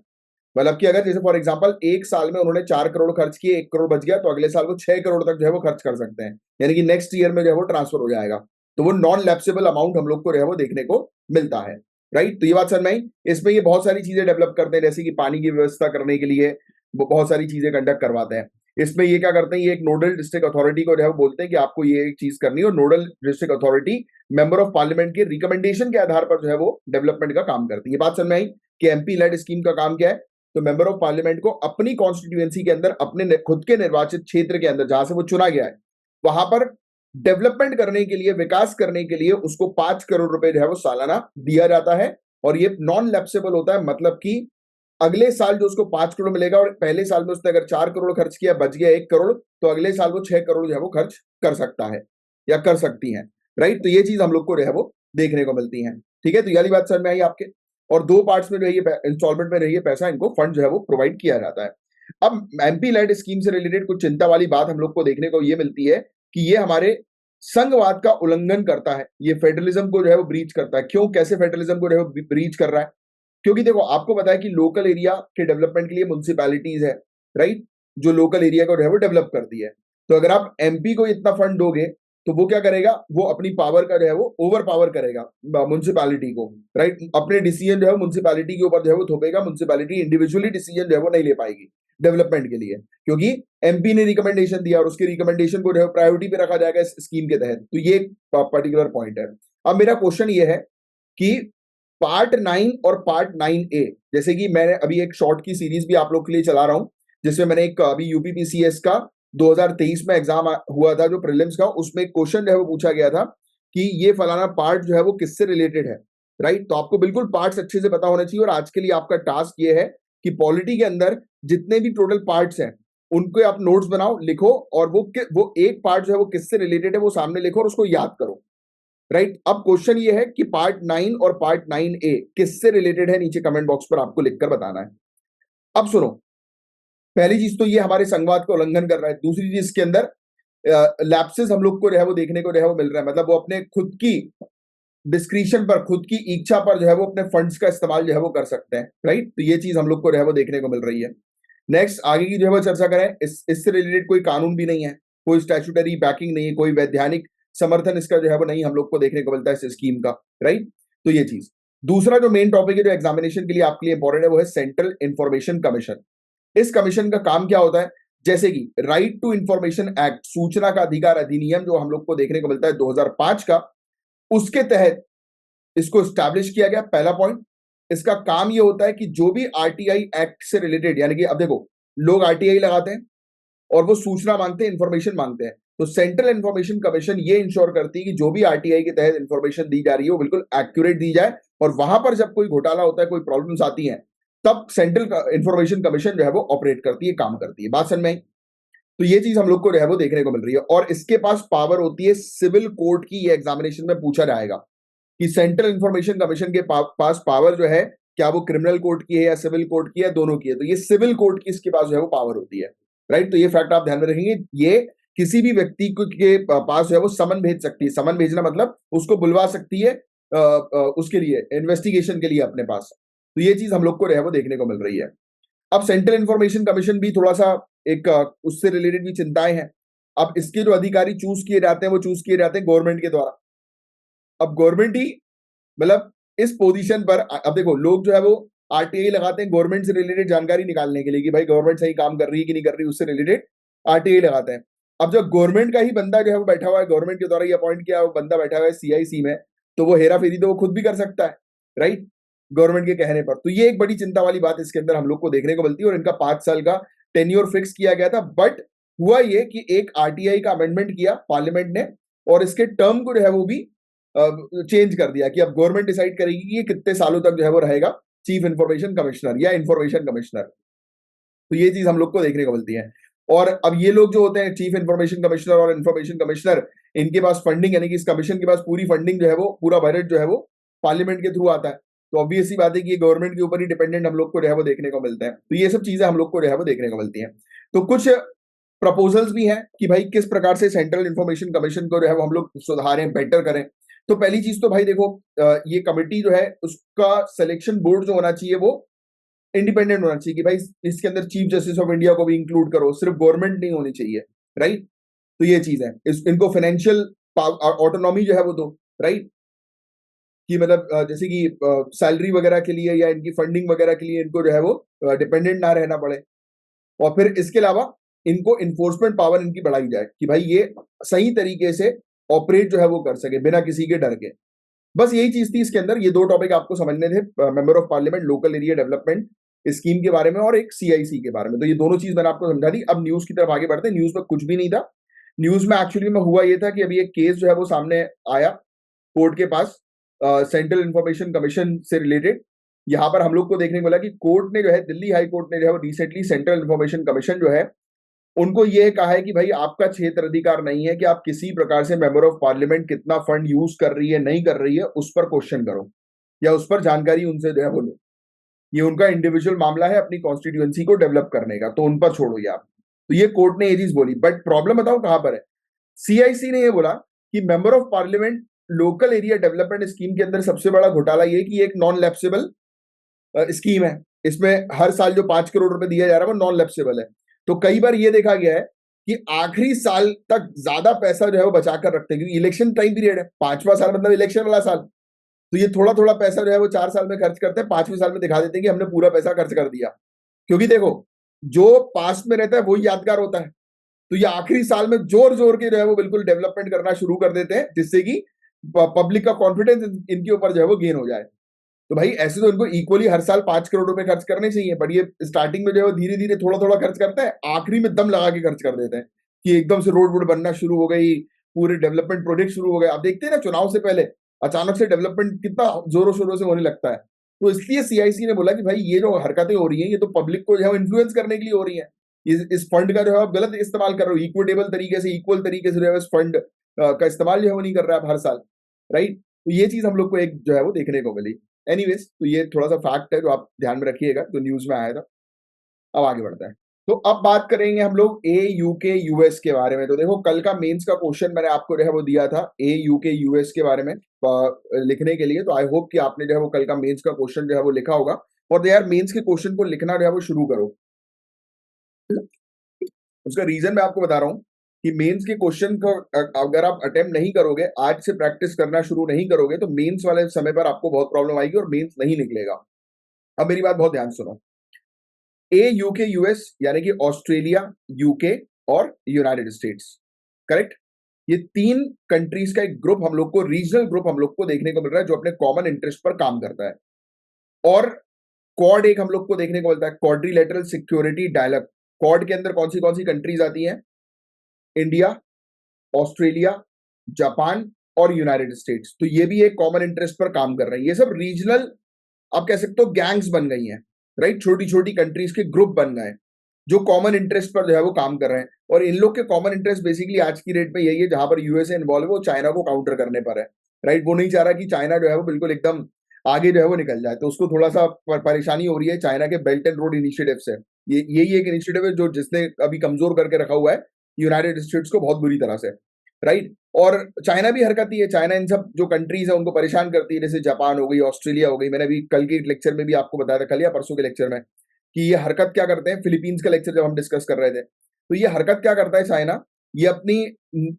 A: मतलब कि अगर जैसे फॉर एग्जांपल एक साल में उन्होंने 4 करोड़ खर्च किए, 1 करोड़ बच गया, तो अगले साल वो 6 करोड़ तक जो है वो खर्च कर सकते हैं, यानी कि नेक्स्ट ईयर में जो है वो ट्रांसफर हो जाएगा। तो वो नॉन लैप्सेबल अमाउंट हम लोग को जो है वो देखने को मिलता है। राइट, तो ये बात समझ में आई। इसमें ये बहुत सारी चीजें डेवलप करते हैं, जैसे कि पानी की व्यवस्था करने के लिए वो बहुत सारी चीजें कंडक्ट करवाते हैं। इसमें ये क्या करते हैं, ये एक नोडल डिस्ट्रिक्ट अथॉरिटी को जो है वो बोलते हैं कि आपको ये एक चीज करनी है, और nodal district authority member of parliament के रिकमेंडेशन के आधार पर जो है वो डेवलपमेंट का काम करती है। ये बात समझ में आई कि एमपी लेड स्कीम का काम क्या है। तो मेंबर ऑफ पार्लियामेंट को अपनी कॉन्स्टिट्यूएंसी के अंदर, अपने खुद के निर्वाचित क्षेत्र के अंदर जहां से वो चुना गया है, वहां पर डेवलपमेंट करने के लिए, विकास करने के लिए उसको 5 करोड़ रुपए जो है वो सालाना दिया जाता है। और ये नॉन लैप्सेबल होता है, मतलब कि अगले साल जो उसको 5 करोड़ मिलेगा, और पहले साल में उसने अगर 4 करोड़ खर्च किया, बच गया 1 करोड़, तो अगले साल वो 6 करोड़ जो है वो खर्च कर सकता है या कर सकती है। राइट, तो ये चीज हम लोग को जो है वो देखने को मिलती है। ठीक है, तो ये बात समझ में आई आपके। और 2 पार्ट्स में जो है ये इंस्टॉलमेंट में रही है पैसा, इनको फंड जो है वो प्रोवाइड किया जाता है। अब एमपी लाइट स्कीम से रिलेटेड कुछ चिंता वाली बात हम लोग को देखने को ये मिलती है कि ये हमारे संघवाद का उल्लंघन करता है, ये फेडरलिज्म को जो है वो ब्रीच करता है। क्यों, कैसे फेडरलिज्म को जो है वो ब्रीच कर रहा है? क्योंकि देखो आपको पता है कि लोकल एरिया के डेवलपमेंट के लिए म्युनिसिपैलिटीज है, राइट, जो लोकल एरिया को जो है वो डेवलप करती है। तो अगर आप एमपी को इतना फंड दोगे, तो वो क्या करेगा, वो अपनी पावर का जो है वो ओवर पावर करेगा म्युनिसिपैलिटी को। राइट, अपने डिसीजन जो है म्युनिसिपैलिटी के ऊपर जो है वो थोपेगा, म्युनिसिपैलिटी इंडिविजुअली डिसीजन जो है वो नहीं ले पाएगी डेवलपमेंट के लिए, क्योंकि एमपी ने रिकमेंडेशन दिया और उसके रिकमेंडेशन को जो है प्रायोरिटी पे रखा जाएगा इस स्कीम के तहत। तो ये पर्टिकुलर पॉइंट है। अब मेरा क्वेश्चन ये है कि पार्ट 9 और पार्ट 9A, जैसे कि मैंने अभी एक शॉर्ट की सीरीज भी आप लोग के लिए चला रहा हूं, जिसमें मैंने एक अभी यूपीपीसीएस का 2023 में एग्जाम हुआ था जो प्रीलिम्स का, उसमें क्वेश्चन जो है वो पूछा गया था कि ये फलाना पार्ट जो है वो किससे रिलेटेड है। राइट, तो आपको बिल्कुल पार्ट्स अच्छे से पता होना चाहिए। और आज के लिए आपका टास्क ये है कि पॉलिटी के अंदर जितने भी टोटल पार्ट्स हैं उनको आप नोट्स बनाओ, लिखो, और वो एक पार्ट जो है वो किससे रिलेटेड है वो सामने लिखो और उसको याद करो। राइट, अब क्वेश्चन ये है कि पार्ट 9 और पार्ट 9A किससे रिलेटेड है, नीचे कमेंट बॉक्स पर आपको लिखकर बताना है। अब सुनो, पहली चीज तो ये हमारे संघवाद का उल्लंघन कर रहा है। दूसरी चीज इसके अंदर लैप्सेस हम लोग को जो है वो देखने को जो है वो मिल रहा है, मतलब वो अपने खुद की डिस्क्रिशन पर, खुद की इच्छा पर जो है वो अपने फंड्स का इस्तेमाल जो है वो कर सकते हैं। राइट, तो ये चीज हम लोग को जो है वो देखने को मिल रही है। नेक्स्ट आगे की जो है वो चर्चा करें, इससे रिलेटेड कोई कानून भी नहीं है, कोई स्टैट्यूटरी बैकिंग नहीं है, कोई वैधानिक समर्थन इसका जो है वो नहीं हम लोग को देखने को मिलता है इस स्कीम का। राइट, तो ये चीज। दूसरा जो मेन टॉपिक है जो एग्जामिनेशन के लिए आपके लिए इंपॉर्टेंट है वो है सेंट्रल इंफॉर्मेशन कमीशन। इस कमीशन का काम क्या होता है, जैसे कि राइट टू इंफॉर्मेशन एक्ट, सूचना का अधिकार अधिनियम जो हम लोग को देखने को मिलता है 2005 का, उसके तहत इसको स्टैब्लिश किया गया। पहला पॉइंट, इसका काम ये होता है कि जो भी आरटीआई एक्ट से रिलेटेड, यानी कि अब देखो लोग आरटीआई लगाते हैं और वो सूचना मांगते हैं, इंफॉर्मेशन मांगते हैं, तो सेंट्रल इंफॉर्मेशन कमीशन ये इंश्योर करती है कि जो भी आरटीआई के तहत इंफॉर्मेशन दी जा रही है वो बिल्कुल एक्यूरेट दी जाए। और वहां पर जब कोई घोटाला होता है, कोई प्रॉब्लम्स आती हैं, तब सेंट्रल इंफॉर्मेशन कमीशन जो है वो ऑपरेट करती है, काम करती है। बात समझ में आई? तो ये चीज हम लोग को जो है वो देखने को मिल रही है। और इसके पास पावर होती है सिविल कोर्ट की, ये एग्जामिनेशन में पूछा जाएगा कि सेंट्रल इंफॉर्मेशन कमीशन के पास पावर जो है, क्या वो क्रिमिनल कोर्ट की है या सिविल कोर्ट की है, दोनों की है। तो ये सिविल कोर्ट की इसके पास जो है वो पावर होती है। राइट, तो ये फैक्ट आप ध्यान में रखेंगे। ये किसी भी व्यक्ति के पास जो है वो समन भेज सकती है, समन भेजना मतलब उसको बुलवा सकती है उसके लिए, इन्वेस्टिगेशन के लिए अपने पास। तो ये चीज हम लोग को जो है वो देखने को मिल रही है। अब सेंट्रल इंफॉर्मेशन कमीशन भी थोड़ा सा एक उससे रिलेटेड भी चिंताएं हैं। अब इसके जो अधिकारी चूज किए जाते हैं वो चूज किए जाते हैं गवर्नमेंट के द्वारा। अब गवर्नमेंट ही, मतलब इस पोजीशन पर, अब देखो लोग जो है वो आरटीआई लगाते हैं गवर्नमेंट से रिलेटेड जानकारी निकालने के लिए कि भाई गवर्नमेंट सही काम कर रही है कि नहीं कर रही, उससे रिलेटेड आरटीआई लगाते हैं। अब जब गवर्नमेंट का ही बंदा जो है वो बैठा हुआ है, गवर्नमेंट के द्वारा ये अपॉइंट किया हुआ बंदा बैठा हुआ है सीआईसी में, तो वो हेरा फेरी तो वो खुद भी कर सकता है, राइट, गवर्नमेंट के कहने पर। तो ये एक बड़ी चिंता वाली बात इसके अंदर हम लोग को देखने को मिलती है, और इनका 5 साल का टेन्योर फिक्स किया गया था। बट हुआ ये कि एक आरटीआई का अमेंडमेंट किया पार्लियामेंट ने, और इसके टर्म को जो है वो भी चेंज कर दिया कि अब गवर्नमेंट डिसाइड करेगी कि ये कितने सालों तक जो है वो रहेगा चीफ इंफॉर्मेशन कमिश्नर या इंफॉर्मेशन कमिश्नर। तो ये चीज हम लोग को देखने को मिलती है। और अब ये लोग जो होते हैं चीफ इंफॉर्मेशन कमिश्नर और इंफॉर्मेशन कमिश्नर, इनके पास फंडिंग, यानी कि इस कमीशन के पास पूरी फंडिंग जो है वो, पूरा बजट जो है वो पार्लियामेंट के थ्रू आता है। तो ऑब्वियस सी बात है कि ये गवर्नमेंट के ऊपर ही डिपेंडेंट हम लोग को जो है वो देखने को मिलता है। तो ये सब चीजें हम लोग को जो है वो देखने को मिलती हैं। तो कुछ प्रपोजल्स भी हैं कि भाई किस प्रकार से सेंट्रल इंफॉर्मेशन कमीशन को जो है वो हम लोग सुधारें, बेटर करें। तो पहली चीज तो भाई देखो, ये कमिटी जो है उसका सिलेक्शन बोर्ड जो होना चाहिए वो इंडिपेंडेंट होना चाहिए, कि भाई इसके अंदर चीफ जस्टिस ऑफ इंडिया को भी इंक्लूड करो, सिर्फ गवर्नमेंट नहीं होनी चाहिए, राइट। तो ये चीज है, इनको फाइनेंशियल ऑटोनॉमी जो है वो दो, राइट, कि मतलब जैसे कि सैलरी वगैरह के लिए या इनकी फंडिंग वगैरह के लिए इनको जो है वो डिपेंडेंट ना रहना पड़े। और फिर इसके अलावा इनको इन्फोर्समेंट पावर इनकी बढ़ाई जाए कि भाई ये सही तरीके से ऑपरेट जो है वो कर सके बिना किसी के डर के। बस यही चीज थी इसके अंदर, ये दो टॉपिक आपको समझने थे, member of parliament local area development scheme के बारे में और एक सीआईसी के बारे में। तो ये दोनों चीज मैंने आपको समझा दी। अब न्यूज की तरफ आगे बढ़ते हैं। न्यूज में कुछ भी नहीं था। न्यूज में एक्चुअली में हुआ ये था कि अभी एक केस जो है वो सामने आया कोर्ट के पास, सेंट्रल इंफॉर्मेशन कमीशन से रिलेटेड। यहाँ पर हम लोग को देखने को मिला कि कोर्ट ने जो है, दिल्ली हाई कोर्ट ने जो है वो रिसेंटली सेंट्रल इंफॉर्मेशन कमीशन जो है उनको ये कहा है कि भाई आपका क्षेत्र अधिकार नहीं है कि आप किसी प्रकार से मेंबर ऑफ पार्लियामेंट कितना फंड यूज कर रही है नहीं कर रही है उस पर क्वेश्चन करो या उस पर जानकारी उनसे जो है बोलो। ये उनका इंडिविजुअल मामला है अपनी कॉन्स्टिट्यूएंसी को डेवलप करने का, तो उन पर छोड़ो ये आप। तो ये कोर्ट ने ये चीज बोली। बट प्रॉब्लम बताओ कहां पर है। सीआईसी ने ये बोला कि member of parliament local area development scheme के अंदर सबसे बड़ा घोटाला ये कि एक नॉन लैप्सेबल स्कीम है। इसमें हर साल जो 5 करोड़ रुपए दिया जा रहा है वो नॉन लैप्सेबल है। तो कई बार ये देखा गया है कि आखिरी साल तक ज्यादा पैसा जो है वो बचा कर रखते हैं, क्योंकि इलेक्शन टाइम पीरियड है, 5वां साल मतलब इलेक्शन वाला साल। तो ये थोड़ा थोड़ा पैसा जो है वो 4 साल में खर्च करते हैं, 5वें साल में दिखा देते हैं कि हमने पूरा पैसा खर्च कर दिया। क्योंकि देखो, जो पास्ट में रहता है वही यादगार होता है। तो ये आखिरी साल में जोर जोर के जो है वो बिल्कुल डेवलपमेंट करना शुरू कर देते हैं, जिससे कि पब्लिक का कॉन्फिडेंस इनके ऊपर जो है वो गेन हो जाए। तो भाई ऐसे तो इनको इक्वली हर साल 5 करोड़ रुपए खर्च करने चाहिए, बट ये स्टार्टिंग में जो है धीरे धीरे थोड़ा थोड़ा खर्च करता है, आखिरी में दम लगा के खर्च कर देते हैं कि एकदम से रोड वोड बनना शुरू हो गई, पूरे डेवलपमेंट प्रोजेक्ट शुरू हो गए। आप देखते हैं ना, चुनाव से पहले अचानक से डेवलपमेंट कितना जोरों शोरों से होने लगता है। तो इसलिए सीआईसी ने बोला कि भाई ये जो हरकतें हो रही हैं ये तो पब्लिक को जो है इन्फ्लुएंस करने के लिए हो रही है। इस फंड का जो है आप गलत इस्तेमाल कर रहे हो, इक्विटेबल तरीके से, इक्वल तरीके से जो है इस फंड का इस्तेमाल जो है वो नहीं कर रहे आप हर साल, राइट। तो ये चीज हम लोग को एक जो है वो देखने को मिली। एनीवेज, तो ये थोड़ा सा फैक्ट है जो आप ध्यान में रखिएगा, जो न्यूज में आया था। अब आगे बढ़ते हैं। तो अब बात करेंगे हम लोग ए यूके यूएस के बारे में। तो देखो, कल का मेंस का क्वेश्चन मैंने आपको जो है वो दिया था ए यूके यूएस के बारे में लिखने के लिए। तो आई होप कि आपने जो है वो कल का मेंस का क्वेश्चन जो है वो लिखा होगा। और यार मेंस के क्वेश्चन को लिखना जो है वो शुरू करो। उसका रीजन मैं आपको बता रहा हूँ कि मेंस के क्वेश्चन को अगर आप अटेम्प्ट नहीं करोगे, आज से प्रैक्टिस करना शुरू नहीं करोगे, तो मेंस वाले समय पर आपको बहुत प्रॉब्लम आएगी और मेंस नहीं निकलेगा। अब मेरी बात बहुत ध्यान सुनो। ए यूके यूएस यानी कि ऑस्ट्रेलिया, यूके और यूनाइटेड स्टेट्स, करेक्ट। ये 3 कंट्रीज का एक ग्रुप हम लोग को, रीजनल ग्रुप हम लोग को देखने को मिल रहा है जो अपने कॉमन इंटरेस्ट पर काम करता है। और क्वाड एक हम लोग को देखने को मिलता है, क्वाड्रिलेटरल सिक्योरिटी डायलॉग। क्वाड के अंदर कौन सी कंट्रीज आती हैं? इंडिया, ऑस्ट्रेलिया, जापान और यूनाइटेड स्टेट्स। तो ये भी एक कॉमन इंटरेस्ट पर काम कर रहे हैं। ये सब रीजनल, आप कह सकते हो गैंग्स बन गई हैं, राइट। छोटी छोटी कंट्रीज के ग्रुप बन गए जो कॉमन इंटरेस्ट पर जो है वो काम कर रहे हैं। और इन लोग के कॉमन इंटरेस्ट बेसिकली आज की डेट में यही है, जहां पर यूएसए इन्वॉल्व है वो चाइना को काउंटर करने पर है, राइट। वो नहीं चाह रहा कि चाइना जो है वो बिल्कुल एकदम आगे जो है वो निकल जाए, तो उसको थोड़ा सा परेशानी हो रही है चाइना के बेल्ट एंड रोड इनिशिएटिव से। ये यही एक इनिशिएटिव है जो जिसने अभी कमजोर करके रखा हुआ है यूनाइटेड स्टेट्स को बहुत बुरी तरह से, राइट। और चाइना भी हरकती है, चाइना इन सब जो कंट्रीज है उनको परेशान करती है, जैसे जापान हो गई, ऑस्ट्रेलिया हो गई। मैंने अभी कल के लेक्चर में भी आपको बताया था, कल या परसों के लेक्चर में, कि ये हरकत क्या करते हैं। फिलीपींस का लेक्चर जब हम डिस्कस कर रहे थे, तो ये हरकत क्या करता है चाइना, ये अपनी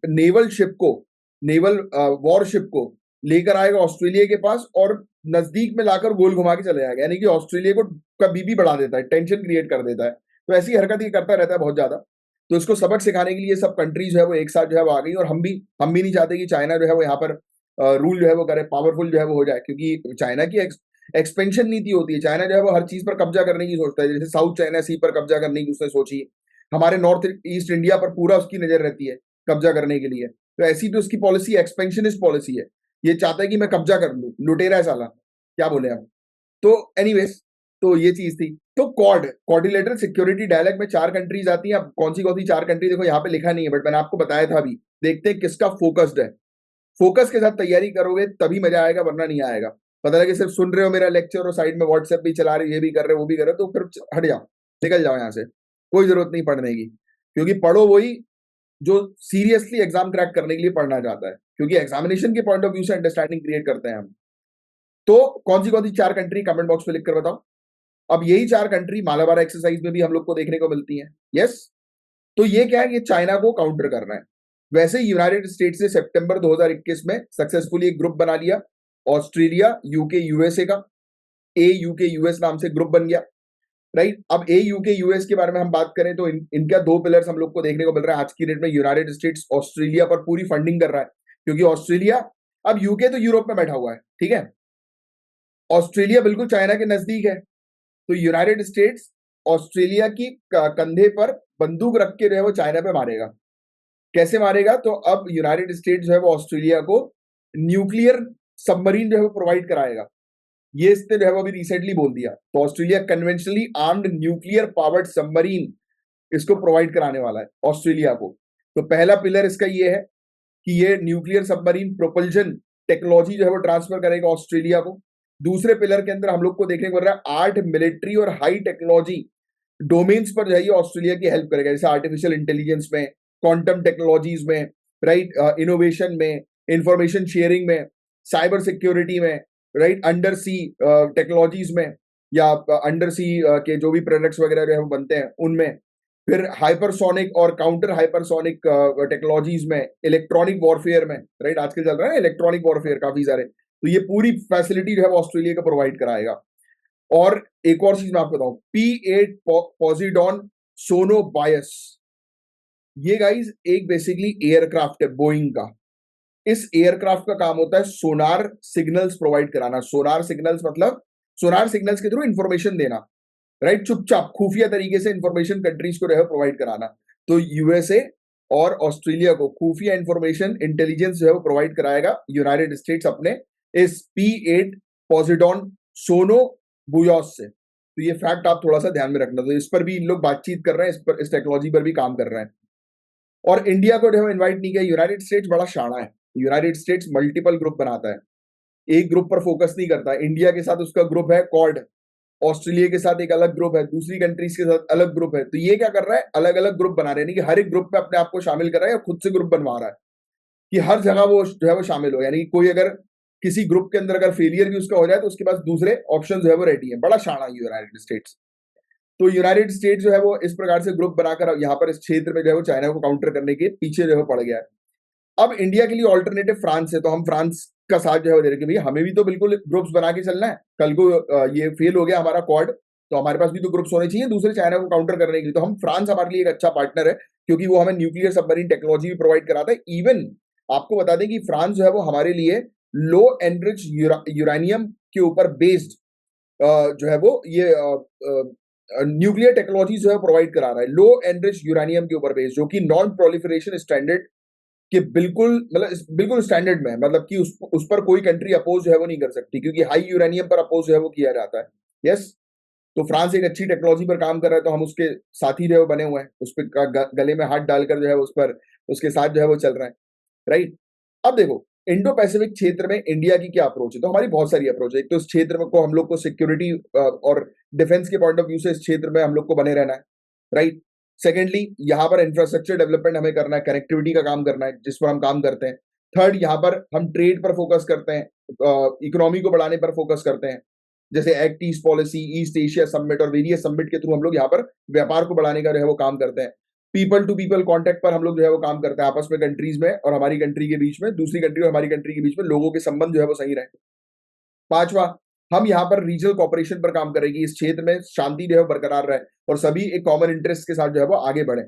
A: नेवल शिप को, नेवल वॉरशिप को लेकर आएगा ऑस्ट्रेलिया के पास और नजदीक में लाकर गोल घुमा के चले जाएगा, यानी कि ऑस्ट्रेलिया को का बीपी बढ़ा देता है, टेंशन क्रिएट कर देता है। तो ऐसी हरकत ये करता रहता है बहुत ज्यादा। तो इसको सबक सिखाने के लिए सब कंट्रीज जो है वो एक साथ जो है वो आ गई, और हम भी नहीं चाहते कि चाइना जो है वो यहाँ पर रूल जो है वो करे, पावरफुल जो है वो हो जाए, क्योंकि चाइना की एक्सपेंशन नीति होती है। चाइना जो है वो हर चीज पर कब्जा करने की सोचता है, जैसे साउथ चाइना सी पर कब्जा करने की उसने सोची, हमारे नॉर्थ ईस्ट इंडिया पर पूरा उसकी नजर रहती है कब्जा करने के लिए। तो ऐसी तो उसकी पॉलिसी एक्सपेंशनिस्ट पॉलिसी है, ये चाहता है कि मैं कब्जा कर लूं, लुटेरा है साला, क्या बोले हम। तो एनीवेज, तो ये चीज थी। तो कोऑर्डिनेटर सिक्योरिटी डायलॉग में 4 कंट्रीज आती हैं। अब कौन सी 4 कंट्री देखो यहाँ पे लिखा नहीं है, बट मैंने आपको बताया था अभी। देखते हैं किसका फोकस्ड है। फोकस के साथ तैयारी करोगे तभी मजा आएगा, वरना नहीं आएगा। पता लगे सिर्फ सुन रहे हो मेरा लेक्चर और साइड में व्हाट्सएप भी चला रहे हो, ये भी कर रहे हो वो भी कर रहे हो, तो फिर हट जाओ, निकल जाओ यहाँ से। कोई जरूरत नहीं पढ़ने की, क्योंकि पढ़ो वही जो सीरियसली एग्जाम क्रैक करने के लिए पढ़ना चाहता है, क्योंकि एग्जामिनेशन के पॉइंट ऑफ व्यू से अंडरस्टैंडिंग क्रिएट करते हैं हम। तो कौन सी 4 कंट्री कमेंट बॉक्स में लिखकर बताओ। अब यही 4 कंट्री मालाबार एक्सरसाइज में भी हम लोग को देखने को मिलती हैं। यस, तो ये क्या है, ये चाइना को काउंटर करना है। वैसे यूनाइटेड स्टेट्स ने सितंबर 2021 में सक्सेसफुली एक ग्रुप बना लिया, ऑस्ट्रेलिया यूके यूएसए का, ए यूके यूएस नाम से ग्रुप बन गया। राइट, अब ए यूके यूएस के बारे में हम बात करें तो इनका 2 पिलर्स हम लोग को देखने को मिल रहा है आज की डेट में। यूनाइटेड स्टेट्स ऑस्ट्रेलिया पर पूरी फंडिंग कर रहा है, क्योंकि ऑस्ट्रेलिया, अब यूके तो यूरोप में बैठा हुआ है, ठीक है, ऑस्ट्रेलिया बिल्कुल चाइना के नजदीक है। तो यूनाइटेड स्टेट्स ऑस्ट्रेलिया की कंधे पर बंदूक रख के जो है वो चाइना पे मारेगा। कैसे मारेगा, तो अब यूनाइटेड स्टेट्स जो है वो ऑस्ट्रेलिया को न्यूक्लियर सबमरीन जो है वो प्रोवाइड कराएगा। ये इसने जो है वो अभी रिसेंटली बोल दिया। तो Australia conventionally armed nuclear powered submarine इसको प्रोवाइड कराने वाला है ऑस्ट्रेलिया को। तो पहला पिलर इसका ये है कि ये न्यूक्लियर सबमरीन प्रोपल्जन टेक्नोलॉजी जो है वो ट्रांसफर करेगा ऑस्ट्रेलिया को। दूसरे पिलर के अंदर हम लोग को देखने को मिल रहा है 8 मिलिट्री और हाई टेक्नोलॉजी डोमेन्स पर जो है ये ऑस्ट्रेलिया की हेल्प करेगा, जैसे आर्टिफिशियल इंटेलिजेंस में, क्वांटम टेक्नोलॉजीज में, राइट, इनोवेशन में, इंफॉर्मेशन शेयरिंग में, साइबर सिक्योरिटी में, राइट, अंडर सी टेक्नोलॉजीज में, या अंडर सी के जो भी प्रोडक्ट्स वगैरह जो है वो बनते हैं उनमें, फिर हाइपरसोनिक और काउंटर हाइपरसोनिक टेक्नोलॉजीज में, इलेक्ट्रॉनिक वॉरफेयर में, राइट, आजकल चल रहा है इलेक्ट्रॉनिक वॉरफेयर काफी सारे। तो ये पूरी फैसिलिटी जो है वो ऑस्ट्रेलिया का प्रोवाइड कराएगा। और एक और चीज मैं आपको बताऊं, P8 पॉजिडॉन सोनो बायस, ये गाइज एक बेसिकली एयरक्राफ्ट है बोइंग का। इस एयरक्राफ्ट का काम होता है सोनार सिग्नल्स प्रोवाइड कराना। सोनार सिग्नल्स मतलब सोनार सिग्नल्स के थ्रू इंफॉर्मेशन देना, राइट, चुपचाप खुफिया तरीके से इंफॉर्मेशन कंट्रीज को प्रोवाइड कराना। तो यूएसए और ऑस्ट्रेलिया को खुफिया इंफॉर्मेशन इंटेलिजेंस जो है वो प्रोवाइड कराएगा यूनाइटेड स्टेट्स अपने इस P8 पॉजिडॉन सोनो बुयोस से। तो ये फैक्ट आप थोड़ा सा ध्यान में रखना। तो इस पर भी इन लोग बातचीत कर रहे हैं, इस टेक्नोलॉजी पर भी काम कर रहे हैं। और इंडिया को जो है इन्वाइट नहीं किया। यूनाइटेड स्टेट्स बड़ा शाना है, यूनाइटेड स्टेट्स मल्टीपल ग्रुप बनाता है, एक ग्रुप पर फोकस नहीं करता। इंडिया के साथ उसका ग्रुप है क्वाड, ऑस्ट्रेलिया के साथ एक अलग ग्रुप है, दूसरी कंट्रीज के साथ अलग ग्रुप है। तो ये क्या कर रहा है, अलग अलग ग्रुप बना रहे हैं, कि हर एक ग्रुप में अपने आप को शामिल कर रहा है या खुद से ग्रुप बनवा रहा है कि हर जगह वो जो है वो शामिल हो। यानी कोई अगर किसी ग्रुप के अंदर अगर फेलियर भी उसका हो जाए तो उसके पास दूसरे ऑप्शन जो है वो रेडी है। बड़ा शाना है यूनाइटेड स्टेट्स। तो यूनाइटेड स्टेट्स जो है वो इस प्रकार से ग्रुप बनाकर यहाँ पर इस क्षेत्र में जो है वो चाइना को काउंटर करने के पीछे जो है पड़ गया है। अब इंडिया के लिए ऑल्टरनेटिव फ्रांस है, तो हम फ्रांस का साथ जो है वो दे रहे कि भैया हमें भी तो बिल्कुल ग्रुप्स बना के चलना है। कल को ये फेल हो गया हमारा क्वाड, तो हमारे पास भी तो ग्रुप्स होने चाहिए दूसरे चाइना को काउंटर करने के लिए। तो हम फ्रांस हमारे लिए एक अच्छा पार्टनर है, क्योंकि वो हमें न्यूक्लियर सबमरीन टेक्नोलॉजी भी प्रोवाइड कराता है। इवन आपको बता दें कि फ्रांस जो है वो हमारे लिए लो एनरिच यूरेनियम के ऊपर बेस्ड जो है वो ये न्यूक्लियर टेक्नोलॉजी जो है प्रोवाइड करा रहा है, लो एनरिच यूरेनियम के ऊपर बेस्ड, जो कि नॉन प्रोलिफरेशन स्टैंडर्ड कि बिल्कुल मतलब बिल्कुल स्टैंडर्ड में है। मतलब कि उस पर कोई कंट्री अपोज जो है वो नहीं कर सकती, क्योंकि हाई यूरेनियम पर अपोज जो है वो किया जाता है। यस, तो फ्रांस एक अच्छी टेक्नोलॉजी पर काम कर रहा है, तो हम उसके साथी जो है वो बने हुए हैं, उस पर गले में हाथ डालकर जो है उस पर उसके साथ जो है वो चल रहे हैं, राइट। अब देखो इंडो पैसिफिक क्षेत्र में इंडिया की क्या अप्रोच है, तो हमारी बहुत सारी अप्रोच है। एक तो इस क्षेत्र में को हम लोग को सिक्योरिटी और डिफेंस के पॉइंट ऑफ व्यू से इस क्षेत्र में हम लोग को बने रहना है, राइट। सेकेंडली, यहाँ पर इंफ्रास्ट्रक्चर डेवलपमेंट हमें करना है, कनेक्टिविटी का काम करना है, जिस पर हम काम करते हैं। थर्ड, यहाँ पर हम ट्रेड पर फोकस करते हैं, इकोनॉमी को बढ़ाने पर फोकस करते हैं, जैसे act east policy, east Asia summit और वेरियस समिट के थ्रू हम लोग यहाँ पर व्यापार को बढ़ाने का जो है वो काम करते हैं। पीपल टू पीपल कॉन्टेक्ट पर हम लोग जो है वो काम करते हैं, आपस में कंट्रीज में और हमारी कंट्री के बीच में, दूसरी कंट्री और हमारी कंट्री के बीच में लोगों के संबंध जो है वो सही रहे। पांचवा, हम यहाँ पर रीजनल कॉपरेशन पर काम करेंगे, इस क्षेत्र में शांति जो है बरकरार रहे और सभी एक कॉमन इंटरेस्ट के साथ जो है वो आगे बढ़े।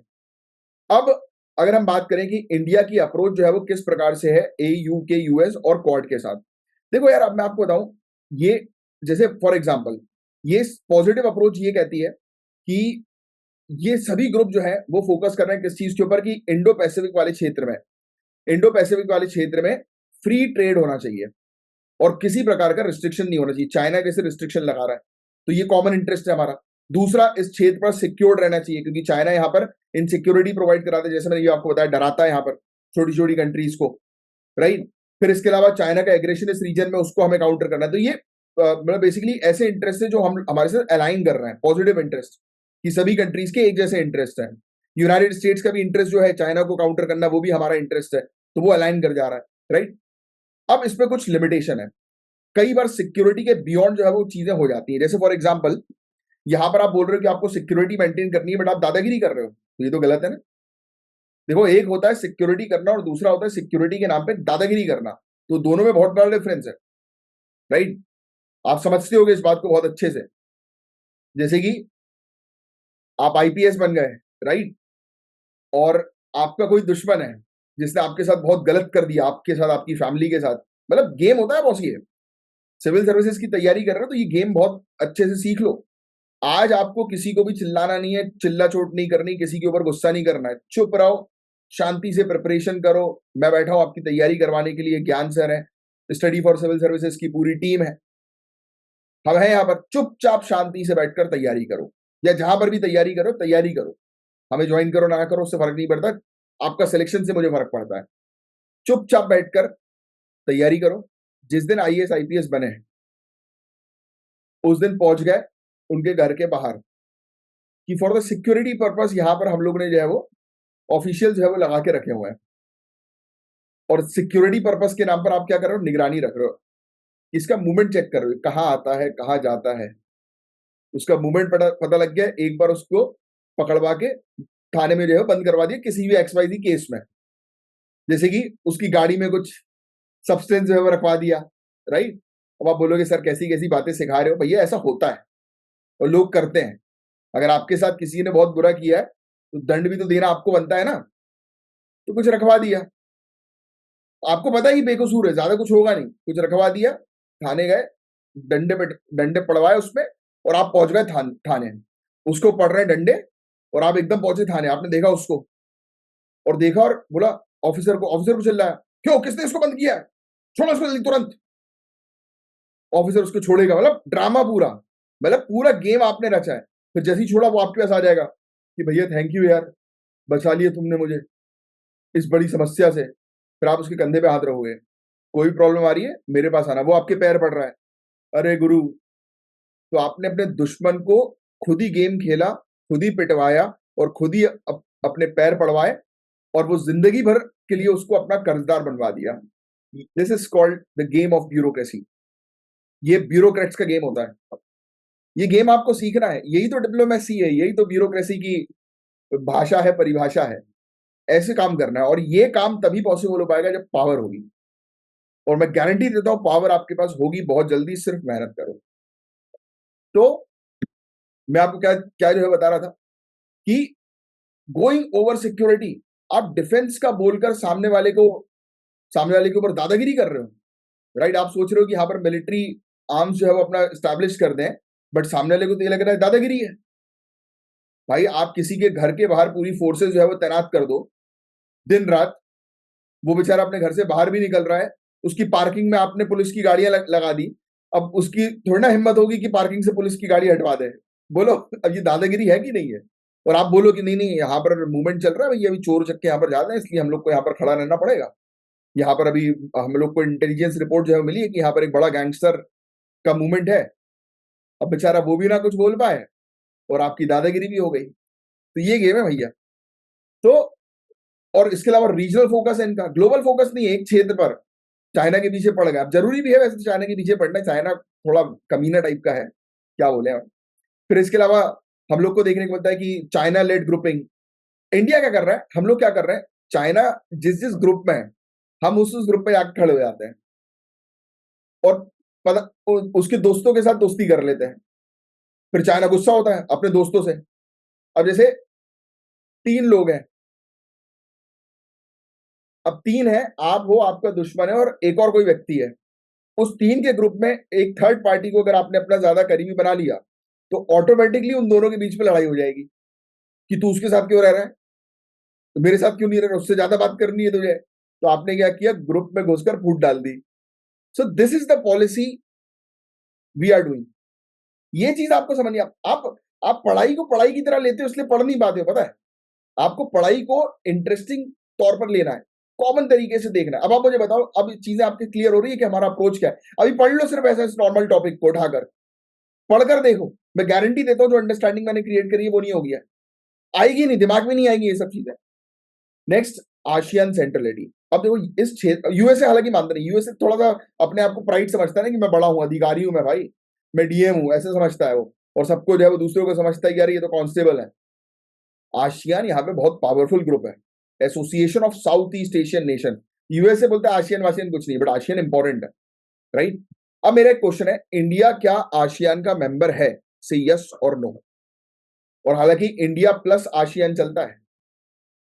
A: अब अगर हम बात करें कि इंडिया की अप्रोच जो है वो किस प्रकार से है AU के US और क्वाड के साथ, देखो यार, अब मैं आपको बताऊं, ये जैसे फॉर एग्जांपल, ये पॉजिटिव अप्रोच ये कहती है कि ये सभी ग्रुप जो है वो फोकस कर रहे हैं किस चीज के ऊपर, कि इंडो पैसिफिक वाले क्षेत्र में फ्री ट्रेड होना चाहिए और किसी प्रकार का रिस्ट्रिक्शन नहीं होना चाहिए। चाइना जैसे रिस्ट्रिक्शन लगा रहा है, तो ये कॉमन इंटरेस्ट है हमारा। दूसरा, इस क्षेत्र पर सिक्योर्ड रहना चाहिए, क्योंकि चाइना यहाँ पर इनसिक्योरिटी प्रोवाइड कराता है, जैसे मैंने ये आपको बताया, डराता है यहाँ पर छोटी छोटी कंट्रीज को, राइट। फिर इसके अलावा चाइना का एग्रेशन इस रीजन में, उसको हमें काउंटर करना है। तो ये मतलब बेसिकली ऐसे इंटरेस्ट है जो हम हमारे साथ अलाइन कर रहे हैं, पॉजिटिव इंटरेस्ट, कि सभी कंट्रीज के एक जैसे इंटरेस्ट है। यूनाइटेड स्टेट्स का भी इंटरेस्ट जो है चाइना को काउंटर करना, वो भी हमारा इंटरेस्ट है, तो वो अलाइन कर जा रहा है, राइट। अब इसमें कुछ लिमिटेशन है, कई बार सिक्योरिटी के बियॉन्ड जो है वो चीजें हो जाती है। जैसे फॉर एग्जांपल, यहां पर आप बोल रहे हो कि आपको सिक्योरिटी मेंटेन करनी है, बट आप दादागिरी कर रहे हो, तो ये तो गलत है ना। देखो, एक होता है सिक्योरिटी करना और दूसरा होता है सिक्योरिटी के नाम पे दादागिरी करना, तो दोनों में बहुत बड़ा डिफरेंस है, राइट। आप समझते होगे इस बात को बहुत अच्छे से। जैसे कि आप IPS बन गए, राइट, और आपका कोई दुश्मन है जिसने आपके साथ बहुत गलत कर दिया, आपके साथ, आपकी फैमिली के साथ, मतलब गेम होता है बॉस, ये सिविल सर्विसेज की तैयारी कर रहे हो तो ये गेम बहुत अच्छे से सीख लो। आज आपको किसी को भी चिल्लाना नहीं है, चिल्ला चोट नहीं करनी, किसी के ऊपर गुस्सा नहीं करना है, चुप रहो, शांति से प्रिपरेशन करो। मैं बैठा हूं आपकी तैयारी करवाने के लिए, ज्ञान सर है, स्टडी फॉर सिविल सर्विसेज की पूरी टीम है, हम हैं यहाँ पर। चुपचाप शांति से बैठकर तैयारी करो, या जहां पर भी तैयारी करो, तैयारी करो। हमें ज्वाइन करो ना करो उससे फर्क नहीं पड़ता, आपका सिलेक्शन से मुझे फर्क पड़ता है। चुपचाप बैठकर तैयारी करो। जिस दिन IAS IPS बने उस दिन पहुंच गए उनके घर के बाहर, कि फॉर द सिक्योरिटी पर्पस यहां पर हम लोग ने जो है वो ऑफिशियल जो है वो लगा के रखे हुए हैं, और सिक्योरिटी पर्पस के नाम पर आप क्या कर रहे हो, निगरानी रख रहे हो, इसका मूवमेंट चेक कर रहे हो, कहाँ आता है कहाँ जाता है, उसका मूवमेंट पता लग गया, एक बार उसको पकड़वा के थाने में जो है बंद करवा दिया किसी भी XYZ केस में। जैसे कि उसकी गाड़ी में कुछ सब्सटेंस जो है वो रखवा दिया, राइट। अब आप बोलोगे सर कैसी कैसी बातें सिखा रहे हो, भैया ऐसा होता है और लोग करते हैं। अगर आपके साथ किसी ने बहुत बुरा किया है तो दंड भी तो देना आपको बनता है ना, तो कुछ रखवा दिया, आपको पता है कि बेकसूर है, ज्यादा कुछ होगा नहीं, कुछ रखवा दिया, थाने गए, डंडे पड़वाए उसमें, और आप पहुंच गए थाने, उसको पड़ रहे डंडे, और आप एकदम पहुंचे थाने, आपने देखा उसको, और देखा और बोला ऑफिसर को चिल्लाया, क्यों, किसने इसको बंद किया है, छोड़ो इसको जल्दी तुरंत। ऑफिसर उसको छोड़ेगा, मतलब ड्रामा पूरा, मतलब पूरा गेम आपने रचा है। फिर जैसे ही छोड़ा वो आपके पास आ जाएगा कि भैया थैंक यू यार, बचा लिया तुमने मुझे इस बड़ी समस्या से। फिर आप उसके कंधे पे हाथ रखोगे, कोई प्रॉब्लम आ रही है मेरे पास आना, वो आपके पैर पड़ रहा है, अरे गुरु। तो आपने अपने दुश्मन को खुद ही गेम खेला, खुद ही पिटवाया, और खुद ही अपने पैर पड़वाए, और वो जिंदगी भर के लिए उसको अपना कर्जदार बनवा दिया। This is called the game of bureaucracy. ये ब्यूरोक्रेट्स का गेम होता है, ये गेम आपको सीखना है, यही तो डिप्लोमेसी है, यही तो ब्यूरोक्रेसी की भाषा है, परिभाषा है। ऐसे काम करना है, और ये काम तभी पॉसिबल हो पाएगा जब पावर होगी, और मैं गारंटी देता हूं पावर आपके पास होगी बहुत जल्दी, सिर्फ मेहनत करो। तो मैं आपको क्या क्या जो है बता रहा था कि गोइंग ओवर सिक्योरिटी, आप डिफेंस का बोलकर सामने वाले के ऊपर दादागिरी कर रहे हो, राइट। आप सोच रहे हो कि यहाँ पर मिलिट्री आर्म्स जो है वो अपना स्टैब्लिश कर दें, बट सामने वाले को तो ये लग रहा है दादागिरी है। भाई आप किसी के घर के बाहर पूरी फोर्सेस जो है वो तैनात कर दो दिन रात, वो बेचारा अपने घर से बाहर भी निकल रहा है, उसकी पार्किंग में आपने पुलिस की गाड़ियां लगा दी, अब उसकी थोड़ी ना हिम्मत होगी कि पार्किंग से पुलिस की गाड़ी हटवा दे। बोलो, अब ये दादागिरी है कि नहीं है। और आप बोलो कि नहीं नहीं, यहाँ पर मूवमेंट चल रहा है भैया, अभी चोर चक्के यहाँ पर ज्यादा है, इसलिए हम लोग को यहाँ पर खड़ा रहना पड़ेगा। यहाँ पर अभी हम लोग को इंटेलिजेंस रिपोर्ट जो है मिली है कि यहाँ पर एक बड़ा गैंगस्टर का मूवमेंट है। अब बेचारा वो भी ना कुछ बोल पाए, और आपकी दादागिरी भी हो गई। तो ये गेम है भैया। तो और इसके अलावा रीजनल फोकस है इनका, ग्लोबल फोकस नहीं है एक क्षेत्र पर। चाइना के पीछे पड़ गया, अब जरूरी भी है वैसे तो चाइना के पीछे पड़ना, चाइना थोड़ा कमीना टाइप का है, क्या बोले आप। फिर इसके अलावा हम लोग को देखने को मिलता है कि चाइना लेड ग्रुपिंग। इंडिया क्या कर रहा है, हम लोग क्या कर रहे हैं, चाइना जिस जिस ग्रुप में है हम उस ग्रुप पे जाकर खड़े हो जाते हैं, और पता उसके दोस्तों के साथ दोस्ती कर लेते हैं। फिर चाइना गुस्सा होता है अपने दोस्तों से। अब जैसे 3 लोग हैं, अब तीन है, आप हो, आपका दुश्मन है और एक और कोई व्यक्ति है। उस तीन के ग्रुप में एक थर्ड पार्टी को अगर आपने अपना ज्यादा करीबी बना लिया तो ऑटोमेटिकली उन दोनों के बीच में लड़ाई हो जाएगी कि तू उसके साथ क्यों रह रहा है, तो मेरे साथ क्यों नहीं रह रहा, उससे ज्यादा बात करनी है तुझे। तो आपने क्या किया, ग्रुप में घुसकर फूट डाल दी। So this is the policy we are doing. ये चीज आपको समझिए। आप पढ़ाई को पढ़ाई की तरह लेते हो इसलिए पढ़ नहीं पाते हो, पता है। आपको पढ़ाई को इंटरेस्टिंग तौर पर लेना है, कॉमन तरीके से देखना है। अब आप मुझे बताओ, अब चीजें आपके क्लियर हो रही है कि हमारा अप्रोच क्या है। अभी पढ़ लो सिर्फ ऐसा नॉर्मल टॉपिक को उठाकर पढ़कर देखो, मैं गारंटी देता हूं जो अंडरस्टैंडिंग मैंने क्रिएट करी है वो नहीं होगी, आएगी नहीं, दिमाग में नहीं आएगी ये सब चीजें। Next, ASEAN centrality. अब देखो इस क्षेत्र, यूएसए हालांकि मानता नहीं, यूएसए थोड़ा सा अपने आप को प्राइड समझता है ना कि मैं बड़ा हूं, अधिकारी हूं मैं भाई, मैं डीएम हूं, ऐसे समझता है वो। और सबको जो है वो दूसरों को समझता है कि यार ये तो कांस्टेबल है। आशियान यहाँ पे बहुत पावरफुल ग्रुप है, association of south east Asian nation. USA बोलता है आशियान वाशियन कुछ नहीं, बट आशियान इंपॉर्टेंट है, राइट। अब मेरा एक क्वेश्चन है, इंडिया क्या आशियान का मेंबर है, से यस और नो। और हालांकि इंडिया प्लस आशियान चलता है,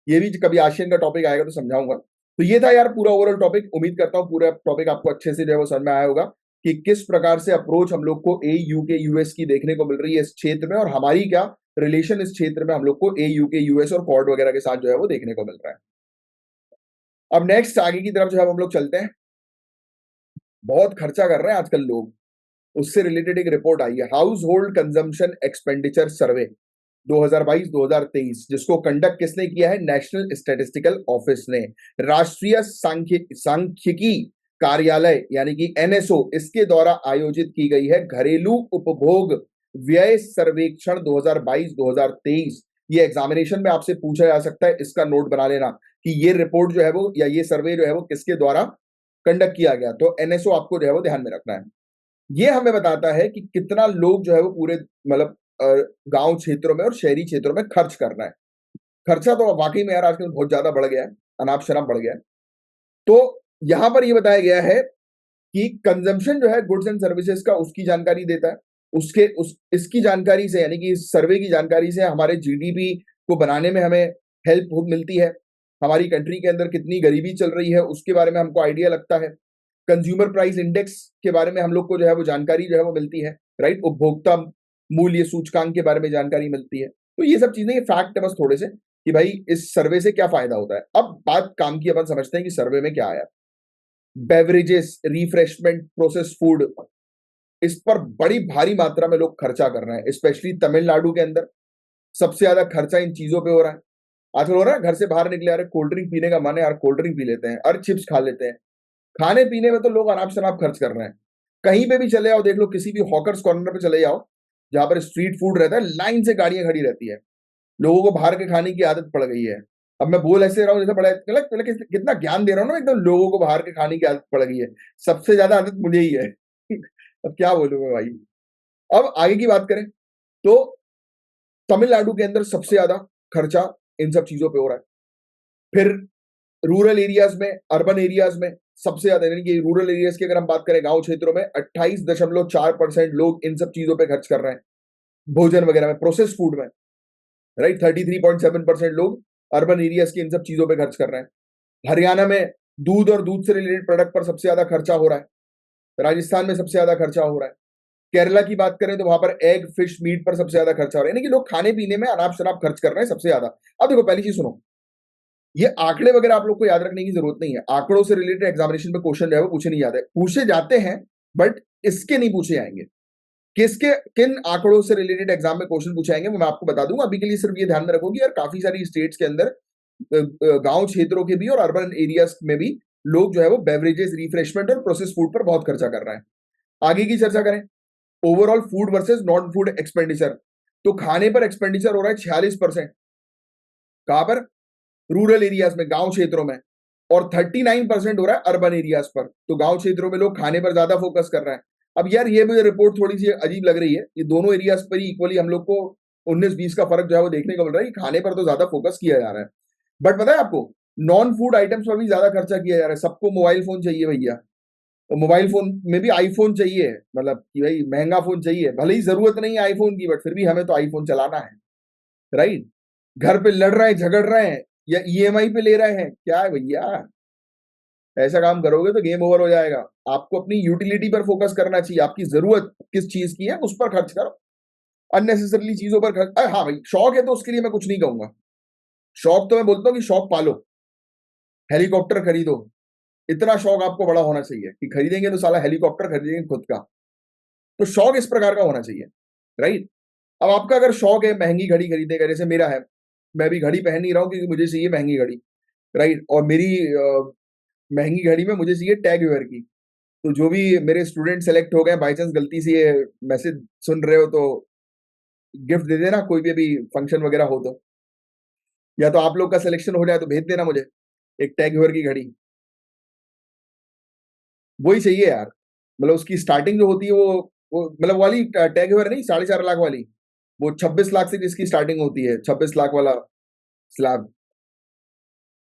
A: ये भी कभी आशियान का टॉपिक आएगा तो समझाऊंगा। तो ये था यार पूरा ओवरऑल टॉपिक। उम्मीद करता हूँ पूरा टॉपिक आपको अच्छे से जो है वो समझ में आया होगा कि किस प्रकार से अप्रोच हम लोग को ए यूके यूएस की देखने को मिल रही है इस क्षेत्र में, और हमारी क्या रिलेशन इस क्षेत्र में हम लोग को ए यूके यूएस और क्वाड वगैरह के साथ जो है वो देखने को मिल रहा है। अब नेक्स्ट आगे की तरफ जो है हम लोग चलते हैं। बहुत खर्चा कर रहे हैं आजकल लोग, उससे रिलेटेड एक रिपोर्ट आई है, हाउस होल्ड कंजम्पशन एक्सपेंडिचर सर्वे 2022-2023, जिसको कंडक्ट किसने किया है, नेशनल स्टैटिस्टिकल ऑफिस ने। राष्ट्रीय सांख्यिकी कार्यालय यानी कि एनएसओ, इसके द्वारा आयोजित की गई है घरेलू उपभोग व्यय सर्वेक्षण 2022-2023। ये एग्जामिनेशन में आपसे पूछा जा सकता है, इसका नोट बना लेना कि ये रिपोर्ट जो है वो या ये सर्वे जो है वो किसके द्वारा कंडक्ट किया गया। तो एनएसओ आपको जो है वो ध्यान में रखना है। ये हमें बताता है कि कितना लोग जो है वो पूरे मतलब गांव क्षेत्रों में और शहरी क्षेत्रों में खर्च कर रहे हैं। खर्चा तो वाकई में यार आजकल बहुत ज्यादा बढ़ गया है, अनाप शनाप बढ़ गया है। तो यहां पर ये बताया गया है कि कंजम्पशन जो है गुड्स एंड सर्विसेज का, उसकी जानकारी देता है। इसकी जानकारी से यानी कि इस सर्वे की जानकारी से हमारे जीडीपी को बनाने में हमें हेल्प मिलती है। हमारी कंट्री के अंदर कितनी गरीबी चल रही है उसके बारे में हमको आइडिया लगता है। कंज्यूमर प्राइस इंडेक्स के बारे में हम लोग को जो है वो जानकारी जो है वो मिलती है, राइट। उपभोक्ता मूल्य सूचकांक के बारे में जानकारी मिलती है। तो ये सब चीजें, ये फैक्ट है बस थोड़े से कि भाई इस सर्वे से क्या फायदा होता है। अब बात काम की, अपन समझते हैं कि सर्वे में क्या आया। बेवरेजेस, रिफ्रेशमेंट, प्रोसेस फूड, इस पर बड़ी भारी मात्रा में लोग खर्चा कर रहे हैं, स्पेशली तमिलनाडु के अंदर सबसे ज्यादा खर्चा इन चीजों पे हो रहा है। आजकल हो रहा है, घर से बाहर निकले, अरे कोल्ड ड्रिंक पीने का मन है यार, कोल्ड ड्रिंक पी लेते हैं, अरे चिप्स खा लेते हैं। खाने पीने में तो लोग अनाप शनाप खर्च कर रहे हैं। कहीं पे भी चले जाओ, देख लो किसी भी हॉकर्स कॉर्नर पे चले जाओ जहां पर स्ट्रीट फूड रहता है, लाइन से गाड़ियां खड़ी रहती है। लोगों को बाहर के खाने की आदत पड़ गई है। अब मैं बोल ऐसे रहा हूँ जैसे बड़ा कितना ज्ञान दे रहा हूँ ना, एकदम लोगों को बाहर के खाने की आदत पड़ गई है। सबसे ज्यादा आदत मुझे ही है। अब क्या बोलूं मैं भाई। अब आगे की बात करें तो तमिलनाडु के अंदर सबसे ज्यादा खर्चा इन सब चीजों पे हो रहा है। फिर रूरल एरियाज में, अर्बन एरियाज में सबसे ज्यादा, यानी कि रूरल एरियाज की अगर हम बात करें, गांव क्षेत्रों में 28.4% लोग इन सब चीजों पे खर्च कर रहे हैं, भोजन वगैरह में, प्रोसेस फूड में, राइट। 33.7% लोग अर्बन एरियाज की इन सब चीजों पे खर्च कर रहे हैं। हरियाणा में दूध और दूध से रिलेटेड प्रोडक्ट पर सबसे ज्यादा खर्चा हो रहा है। राजस्थान में सबसे ज्यादा खर्चा हो रहा है। केरला की बात करें तो वहां पर एग, फिश, मीट पर सबसे ज्यादा खर्चा हो रहा है। यानी कि लोग खाने पीने में अनाप शनाप खर्च कर रहे हैं सबसे ज्यादा। अब देखो पहली चीज सुनो, ये आंकड़े वगैरह आप लोग को याद रखने की जरूरत नहीं है। आंकड़ों से रिलेटेड एग्जामिनेशन में क्वेश्चन जो है वो पूछे नहीं जाते, पूछे जाते हैं बट इसके नहीं पूछे जाएंगे। किसके किन आंकड़ों से रिलेटेड एग्जाम में क्वेश्चन पूछे जाएंगे वो मैं आपको बता दूंगा। अभी के लिए सिर्फ ये ध्यान में रखो कि यार काफी सारी स्टेट्स के अंदर गांव क्षेत्रों के भी और अर्बन एरियाज में भी लोग जो है वो बेवरेजेस, रिफ्रेशमेंट और प्रोसेस फूड पर बहुत खर्चा कर रहे हैं। आगे की चर्चा करें, overall food versus non food expenditure. तो खाने पर एक्सपेंडिचर हो रहा है 46%। कहां पर? रूरल एरियाज में, गांव क्षेत्रों में। और 39% हो रहा है अर्बन एरियाज पर। तो गांव क्षेत्रों में लोग खाने पर ज्यादा फोकस कर रहे हैं। अब यार ये मुझे रिपोर्ट थोड़ी सी अजीब लग रही है, ये दोनों एरियाज पर ही इक्वली हम लोग को 19-20 का फर्क जो है वो देखने को मिल रहा है कि खाने पर तो ज्यादा फोकस किया जा रहा है, बट पता है आपको नॉन फूड आइटम्स पर भी ज्यादा खर्चा किया जा रहा है। सबको मोबाइल फोन चाहिए भैया, और मोबाइल फोन में भी आईफोन चाहिए, मतलब कि भाई महंगा फोन चाहिए। भले ही जरूरत नहीं है आईफोन की, बट फिर भी हमें तो आईफोन चलाना है, राइट। घर पे लड़ रहे हैं, झगड़ रहे हैं, या ईएमआई पे ले रहे हैं, क्या है भैया। ऐसा काम करोगे तो गेम ओवर हो जाएगा। आपको अपनी यूटिलिटी पर फोकस करना चाहिए, आपकी जरूरत किस चीज की है उस पर खर्च करो, अननेसेसरली चीजों पर खर्च। हाँ भाई, शौक है तो उसके लिए मैं कुछ नहीं कहूंगा। शौक तो मैं बोलता हूँ कि शौक पालो, हेलीकॉप्टर खरीदो, इतना शौक आपको बड़ा होना चाहिए कि खरीदेंगे तो साला हेलीकॉप्टर खरीदेंगे खुद का। तो शौक इस प्रकार का होना चाहिए, राइट। अब आपका अगर शौक है महंगी घड़ी खरीदने का, जैसे मेरा है, मैं अभी घड़ी पहन नहीं रहा हूँ क्योंकि मुझे चाहिए महंगी घड़ी, राइट। और मेरी महंगी घड़ी में मुझे चाहिए टैग वेयर की। तो जो भी मेरे स्टूडेंट सेलेक्ट हो गए, बाई चांस गलती से ये मैसेज सुन रहे हो तो गिफ्ट दे देना, कोई भी अभी फंक्शन वगैरह हो तो, या तो आप लोग का सिलेक्शन हो जाए तो भेज देना मुझे एक टैग वेयर की घड़ी। वही चाहिए यार, मतलब उसकी स्टार्टिंग जो होती है वो मतलब वाली टैग वेयर नहीं, 4.5 लाख वाली, वो 26 लाख से जिसकी स्टार्टिंग होती है, 26 लाख वाला स्लैब।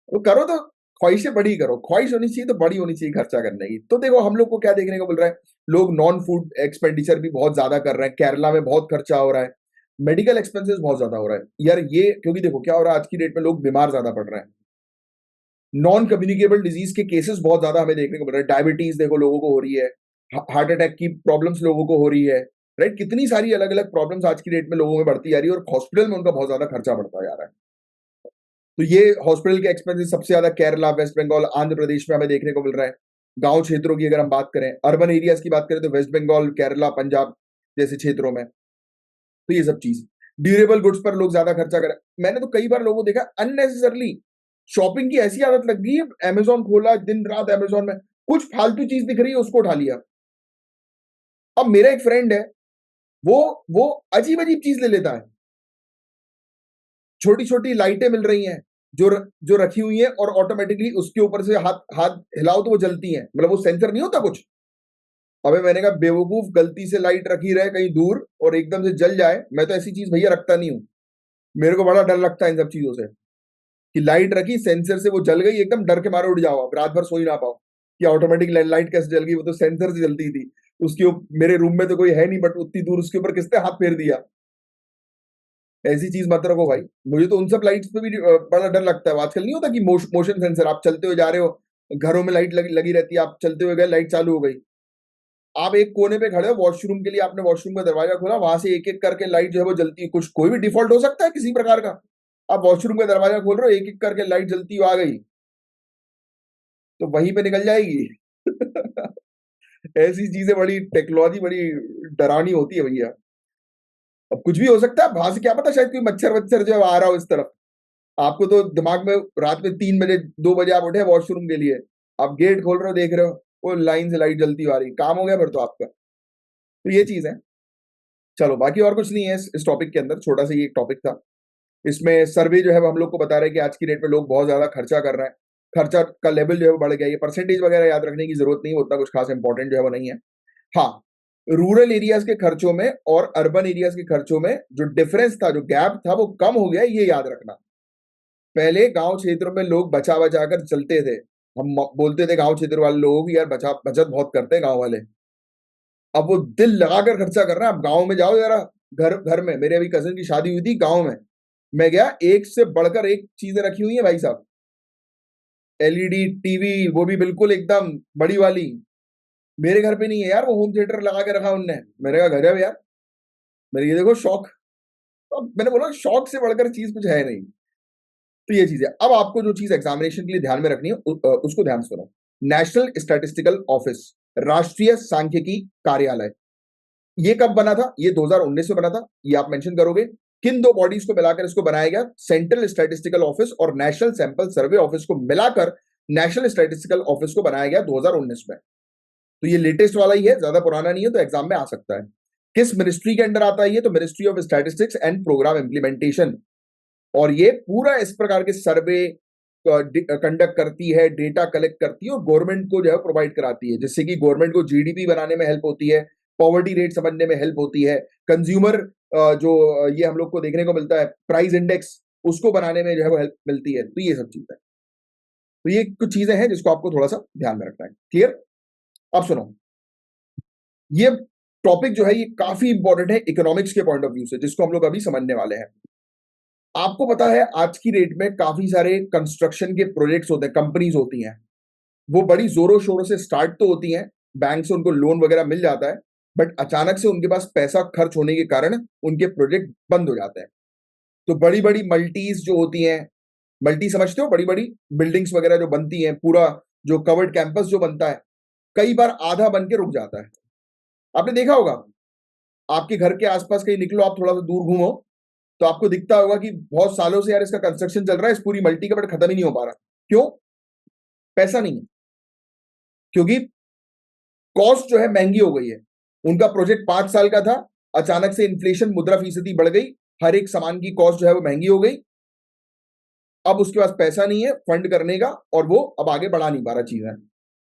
A: वो करो तो ख्वाहिशें बड़ी करो, ख्वाहिश होनी चाहिए तो बड़ी होनी चाहिए खर्चा करने की। तो देखो हम लोग को क्या देखने को मिल रहा है, लोग नॉन फूड एक्सपेंडिचर भी बहुत ज्यादा कर रहे हैं, केरला में बहुत खर्चा हो रहा है, मेडिकल एक्सपेंसेस बहुत ज्यादा हो रहा है यार ये, क्योंकि देखो क्या हो रहा है आज की डेट में, लोग बीमार ज्यादा पड़ रहे हैं, नॉन कम्युनिकेबल डिजीज के केसेस बहुत ज्यादा हमें देखने को मिल रहे हैं, डायबिटीज देखो लोगों को हो रही है, हार्ट अटैक की प्रॉब्लम्स लोगों को हो रही है, राइट। कितनी सारी अलग अलग प्रॉब्लम्स आज की डेट में लोगों में बढ़ती जा रही है और हॉस्पिटल में उनका बहुत ज्यादा खर्चा बढ़ता जा रहा है। तो ये हॉस्पिटल के एक्सपेंसेस सबसे ज्यादा केरला, वेस्ट बंगाल, आंध्र प्रदेश में हमें देखने को मिल रहा है। गांव क्षेत्रों की अगर हम बात करें, अर्बन एरियाज की बात करें तो वेस्ट बंगाल, केरला, पंजाब जैसे क्षेत्रों में, तो ये सब चीज, ड्यूरेबल गुड्स पर लोग ज्यादा खर्चा करें। मैंने तो कई बार लोगों को देखा अननेसेसरली शॉपिंग की ऐसी आदत लग गई है, अमेजोन खोला दिन रात, अमेजोन में कुछ फालतू चीज दिख रही है उसको उठा लिया। अब मेरा एक फ्रेंड है, वो वो अजीब अजीब चीज ले लेता है, छोटी छोटी लाइटें मिल रही हैं जो रखी हुई हैं और ऑटोमेटिकली उसके ऊपर से हाथ हाथ हिलाओ तो वो जलती हैं, मतलब वो सेंसर नहीं होता कुछ। अबे मैंने कहा बेवकूफ, गलती से लाइट रखी रहे कहीं दूर और एकदम से जल जाए, मैं तो ऐसी चीज भैया रखता नहीं हूँ। मेरे को बड़ा डर लगता है इन सब चीजों से, कि लाइट रखी सेंसर से वो जल गई, एकदम डर के मारे उठ जाओ, आप रात भर सो ही ना पाओ कि ऑटोमेटिक लाइट कैसे जल गई, वो तो सेंसर से जलती थी। मेरे रूम में तो कोई है नहीं, बट उतनी दूर उसके ऊपर किसने हाथ फेर दिया। ऐसी चीज मत रखो भाई। मुझे तो उन सब लाइट्स पे भी बड़ा डर लगता है। आजकल नहीं होता कि मोशन सेंसर, आप चलते हुए जा रहे हो, घरों में लाइट लगी रहती है, आप चलते हुए गए लाइट चालू हो गई, आप एक कोने पे खड़े हो वॉशरूम के लिए, आपने वॉशरूम का दरवाजा खोला, वहां से एक एक करके लाइट जो है वो जलती है, कुछ कोई भी डिफॉल्ट हो सकता है किसी प्रकार का। आप वॉशरूम का दरवाजा खोल रहे हो, एक एक करके लाइट जलती हुई आ गई, तो वहीं पे निकल जाएगी। ऐसी चीजें, बड़ी टेक्नोलॉजी बड़ी डरावनी होती है भैया। अब कुछ भी हो सकता है, वहां से क्या पता, शायद कोई मच्छर वच्छर जो है वो आ रहा हो इस तरफ। आपको तो दिमाग में रात में 3 बजे 2 बजे आप उठे वॉशरूम के लिए, आप गेट खोल रहे हो, देख रहे हो वो लाइन से लाइट जलती आ रही, काम हो गया फिर तो आपका। तो ये चीज है। चलो बाकी और कुछ नहीं है इस टॉपिक के अंदर, छोटा सा ये एक टॉपिक था। इसमें सर्वे जो है वो हम लोग को बता रहे हैं कि आज की डेट में लोग बहुत ज्यादा खर्चा कर रहे हैं, खर्चा का लेवल जो है वो बढ़ गया। ये परसेंटेज वगैरह याद रखने की जरूरत नहीं है, उतना कुछ खास इंपॉर्टेंट जो है वो नहीं है। हाँ, रूरल एरियाज के खर्चों में और अर्बन एरियाज के खर्चों में जो डिफरेंस था, जो गैप था, वो कम हो गया, ये याद रखना। पहले गांव क्षेत्रों में लोग बचा बचा कर चलते थे। हम बोलते थे गांव क्षेत्र वाले लोगों की, यार बचा बचत बहुत करते हैं गांव वाले। अब वो दिल लगाकर खर्चा कर रहे हैं। अब गांव में जाओ जरा, घर घर में, मेरे अभी कजिन की शादी हुई थी गांव में, मैं गया, एक से बढ़कर एक चीजें रखी हुई है भाई साहब। एलईडी टीवी, वो भी बिल्कुल एकदम बड़ी वाली। मेरे घर पे नहीं है यार, वो होम थिएटर लगा के रखा उनने। मेरे का घर है यार, मेरे ये देखो शौक। तो मैंने बोला शौक से बढ़कर चीज कुछ है नहीं। तो ये चीज है। अब आपको जो चीज एग्जामिनेशन के लिए ध्यान में रखनी है उसको ध्यान से सुनो। नेशनल स्टैटिस्टिकल ऑफिस, राष्ट्रीय सांख्यिकी कार्यालय, ये कब बना था? ये 2019 में बना था। ये आप मेंशन करोगे किन दो बॉडीज को मिलाकर इसको बनाया गया? सेंट्रल स्टैटिस्टिकल ऑफिस और नेशनल सैंपल सर्वे ऑफिस को मिलाकर नेशनल स्टैटिस्टिकल ऑफिस को बनाया गया 2019 में। तो ये लेटेस्ट वाला ही है, ज्यादा पुराना नहीं है, तो एग्जाम में आ सकता है। किस मिनिस्ट्री के अंडर आता है ये? तो ministry of statistics and programme implementation. और ये पूरा इस प्रकार के सर्वे कंडक्ट करती है, डेटा कलेक्ट करती है और गवर्नमेंट को जो है प्रोवाइड कराती है, जिससे कि गवर्नमेंट को जीडीपी बनाने में हेल्प होती है, पॉवर्टी रेट समझने में हेल्प होती है, कंज्यूमर जो ये हम लोग को देखने को मिलता है प्राइस इंडेक्स, उसको बनाने में जो है वो हेल्प मिलती है। तो ये सब चीजें, तो ये कुछ चीजें हैं जिसको आपको थोड़ा सा ध्यान में रखना है। क्लियर? अब सुनो, ये टॉपिक जो है ये काफी इंपॉर्टेंट है इकोनॉमिक्स के पॉइंट ऑफ व्यू से, जिसको हम लोग अभी समझने वाले हैं। आपको पता है आज की डेट में काफी सारे कंस्ट्रक्शन के प्रोजेक्ट्स होते हैं, कंपनीज होती हैं, वो बड़ी जोरों शोरों से स्टार्ट तो होती हैं, बैंक से उनको लोन वगैरह मिल जाता है, बट अचानक से उनके पास पैसा खर्च होने के कारण उनके प्रोजेक्ट बंद हो जाते हैं। तो बड़ी बड़ी मल्टीज जो होती हैं, मल्टी समझते हो, बड़ी बड़ी बिल्डिंग्स वगैरह जो बनती हैं, पूरा जो कवर्ड कैंपस जो बनता है, कई बार आधा बन के रुक जाता है। आपने देखा होगा, आपके घर के आसपास कहीं निकलो, आप थोड़ा सा दूर घूमो, तो आपको दिखता होगा कि बहुत सालों से यार इसका कंस्ट्रक्शन चल रहा है, इस पूरी मल्टी का, बट खत्म ही नहीं हो पा रहा। क्यों? पैसा नहीं है, क्योंकि कॉस्ट जो है महंगी हो गई है। उनका प्रोजेक्ट 5 साल का था, अचानक से इन्फ्लेशन, मुद्रा फीसदी बढ़ गई, हर एक सामान की कॉस्ट जो है वो महंगी हो गई। अब उसके पास पैसा नहीं है फंड करने का, और वो अब आगे बढ़ा नहीं पा रहा चीजें।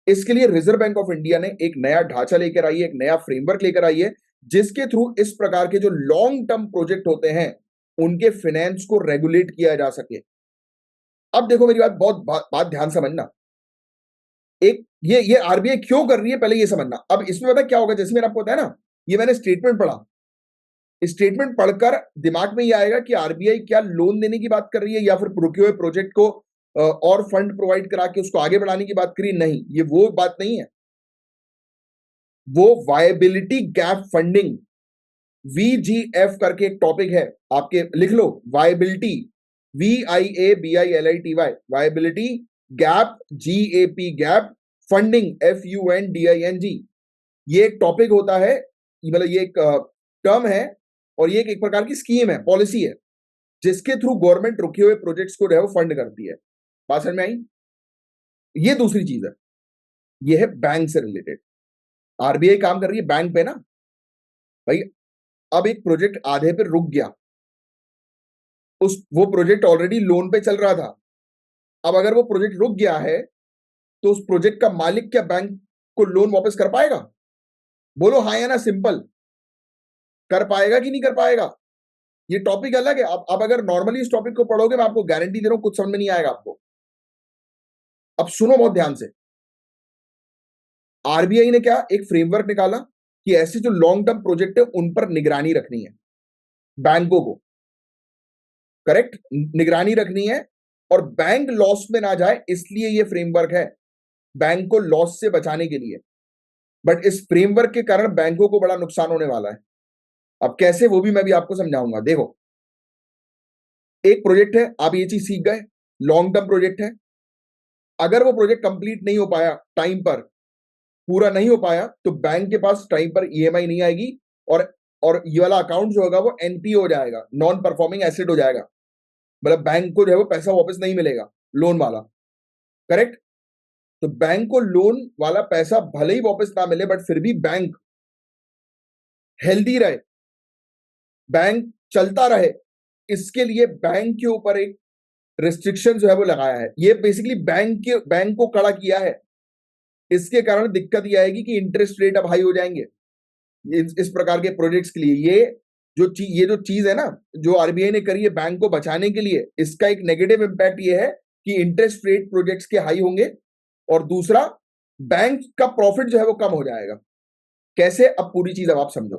A: इसके लिए रिजर्व बैंक ऑफ इंडिया ने एक नया ढांचा लेकर आई है, एक नया फ्रेमवर्क लेकर आई है, जिसके थ्रू इस प्रकार के जो लॉन्ग टर्म प्रोजेक्ट होते हैं उनके फाइनेंस को रेगुलेट किया जा सके। अब देखो मेरी बात ध्यान समझना। एक ये आरबीआई क्यों कर रही है, पहले ये समझना। अब इसमें पता क्या होगा, जैसे मैंने आपको बताया ना, ये मैंने स्टेटमेंट पढ़ा, स्टेटमेंट पढ़कर दिमाग में ये आएगा कि आरबीआई क्या लोन देने की बात कर रही है, या फिर रुके हुए प्रोजेक्ट को और फंड प्रोवाइड करा के उसको आगे बढ़ाने की बात करी। नहीं, ये वो बात नहीं है। वो वायबिलिटी गैप फंडिंग, वीजीएफ करके एक टॉपिक है, आपके लिख लो, viability, VIABILITY, viability gap, GAP gap funding, FUNDING। ये एक टॉपिक होता है, मतलब ये एक टर्म है, और ये एक प्रकार की स्कीम है, पॉलिसी है, जिसके थ्रू गवर्नमेंट रुके हुए प्रोजेक्ट्स को जो है वो फंड करती है। बात समझ में आई? ये दूसरी चीज है, ये है बैंक से रिलेटेड। आरबीआई काम कर रही है बैंक पे ना भाई। अब एक प्रोजेक्ट आधे पे रुक गया, वो प्रोजेक्ट ऑलरेडी लोन पे चल रहा था। अब अगर वो प्रोजेक्ट रुक गया है, तो उस प्रोजेक्ट का मालिक क्या बैंक को लोन वापस कर पाएगा? बोलो हाँ या ना, सिंपल। कर पाएगा कि नहीं कर पाएगा? ये टॉपिक अलग है। अब अगर नॉर्मली इस टॉपिक को पढ़ोगे, मैं आपको गारंटी दे रहा हूं कुछ समझ में नहीं आएगा आपको। अब सुनो बहुत ध्यान से। आरबीआई ने क्या एक फ्रेमवर्क निकाला कि ऐसे जो लॉन्ग टर्म प्रोजेक्ट है उन पर निगरानी रखनी है, बैंकों को, करेक्ट, निगरानी रखनी है, और बैंक लॉस में ना जाए, इसलिए ये फ्रेमवर्क है, बैंक को लॉस से बचाने के लिए। बट इस फ्रेमवर्क के कारण बैंकों को बड़ा नुकसान होने वाला है। अब कैसे, वो भी मैं भी आपको समझाऊंगा। देखो, एक प्रोजेक्ट है, आप ये चीज सीख गए, लॉन्ग टर्म प्रोजेक्ट है। अगर वो प्रोजेक्ट कंप्लीट नहीं हो पाया टाइम पर, पूरा नहीं हो पाया, तो बैंक के पास टाइम पर ईएमआई नहीं आएगी, और और ये वाला अकाउंट जो होगा वो एनपीओ हो जाएगा, नॉन परफॉर्मिंग एसेट हो जाएगा। मतलब बैंक को जो है वो पैसा वापस नहीं मिलेगा, लोन वाला, करेक्ट। तो बैंक को लोन वाला पैसा भले ही वापस ना मिले, बट फिर भी बैंक हेल्दी रहे, बैंक चलता रहे, इसके लिए बैंक के ऊपर एक रिस्ट्रिक्शन जो है वो लगाया है। ये बेसिकली बैंक को कड़ा किया है। इसके कारण दिक्कत ये आएगी कि इंटरेस्ट रेट अब हाई हो जाएंगे इस प्रकार के प्रोजेक्ट्स के लिए। ये जो चीज है ना, जो आरबीआई ने करी है बैंक को बचाने के लिए, इसका एक नेगेटिव इंपैक्ट ये है कि इंटरेस्ट रेट प्रोजेक्ट्स के हाई होंगे, और दूसरा, बैंक का प्रॉफिट जो है वो कम हो जाएगा। कैसे? अब पूरी चीज अब आप समझो।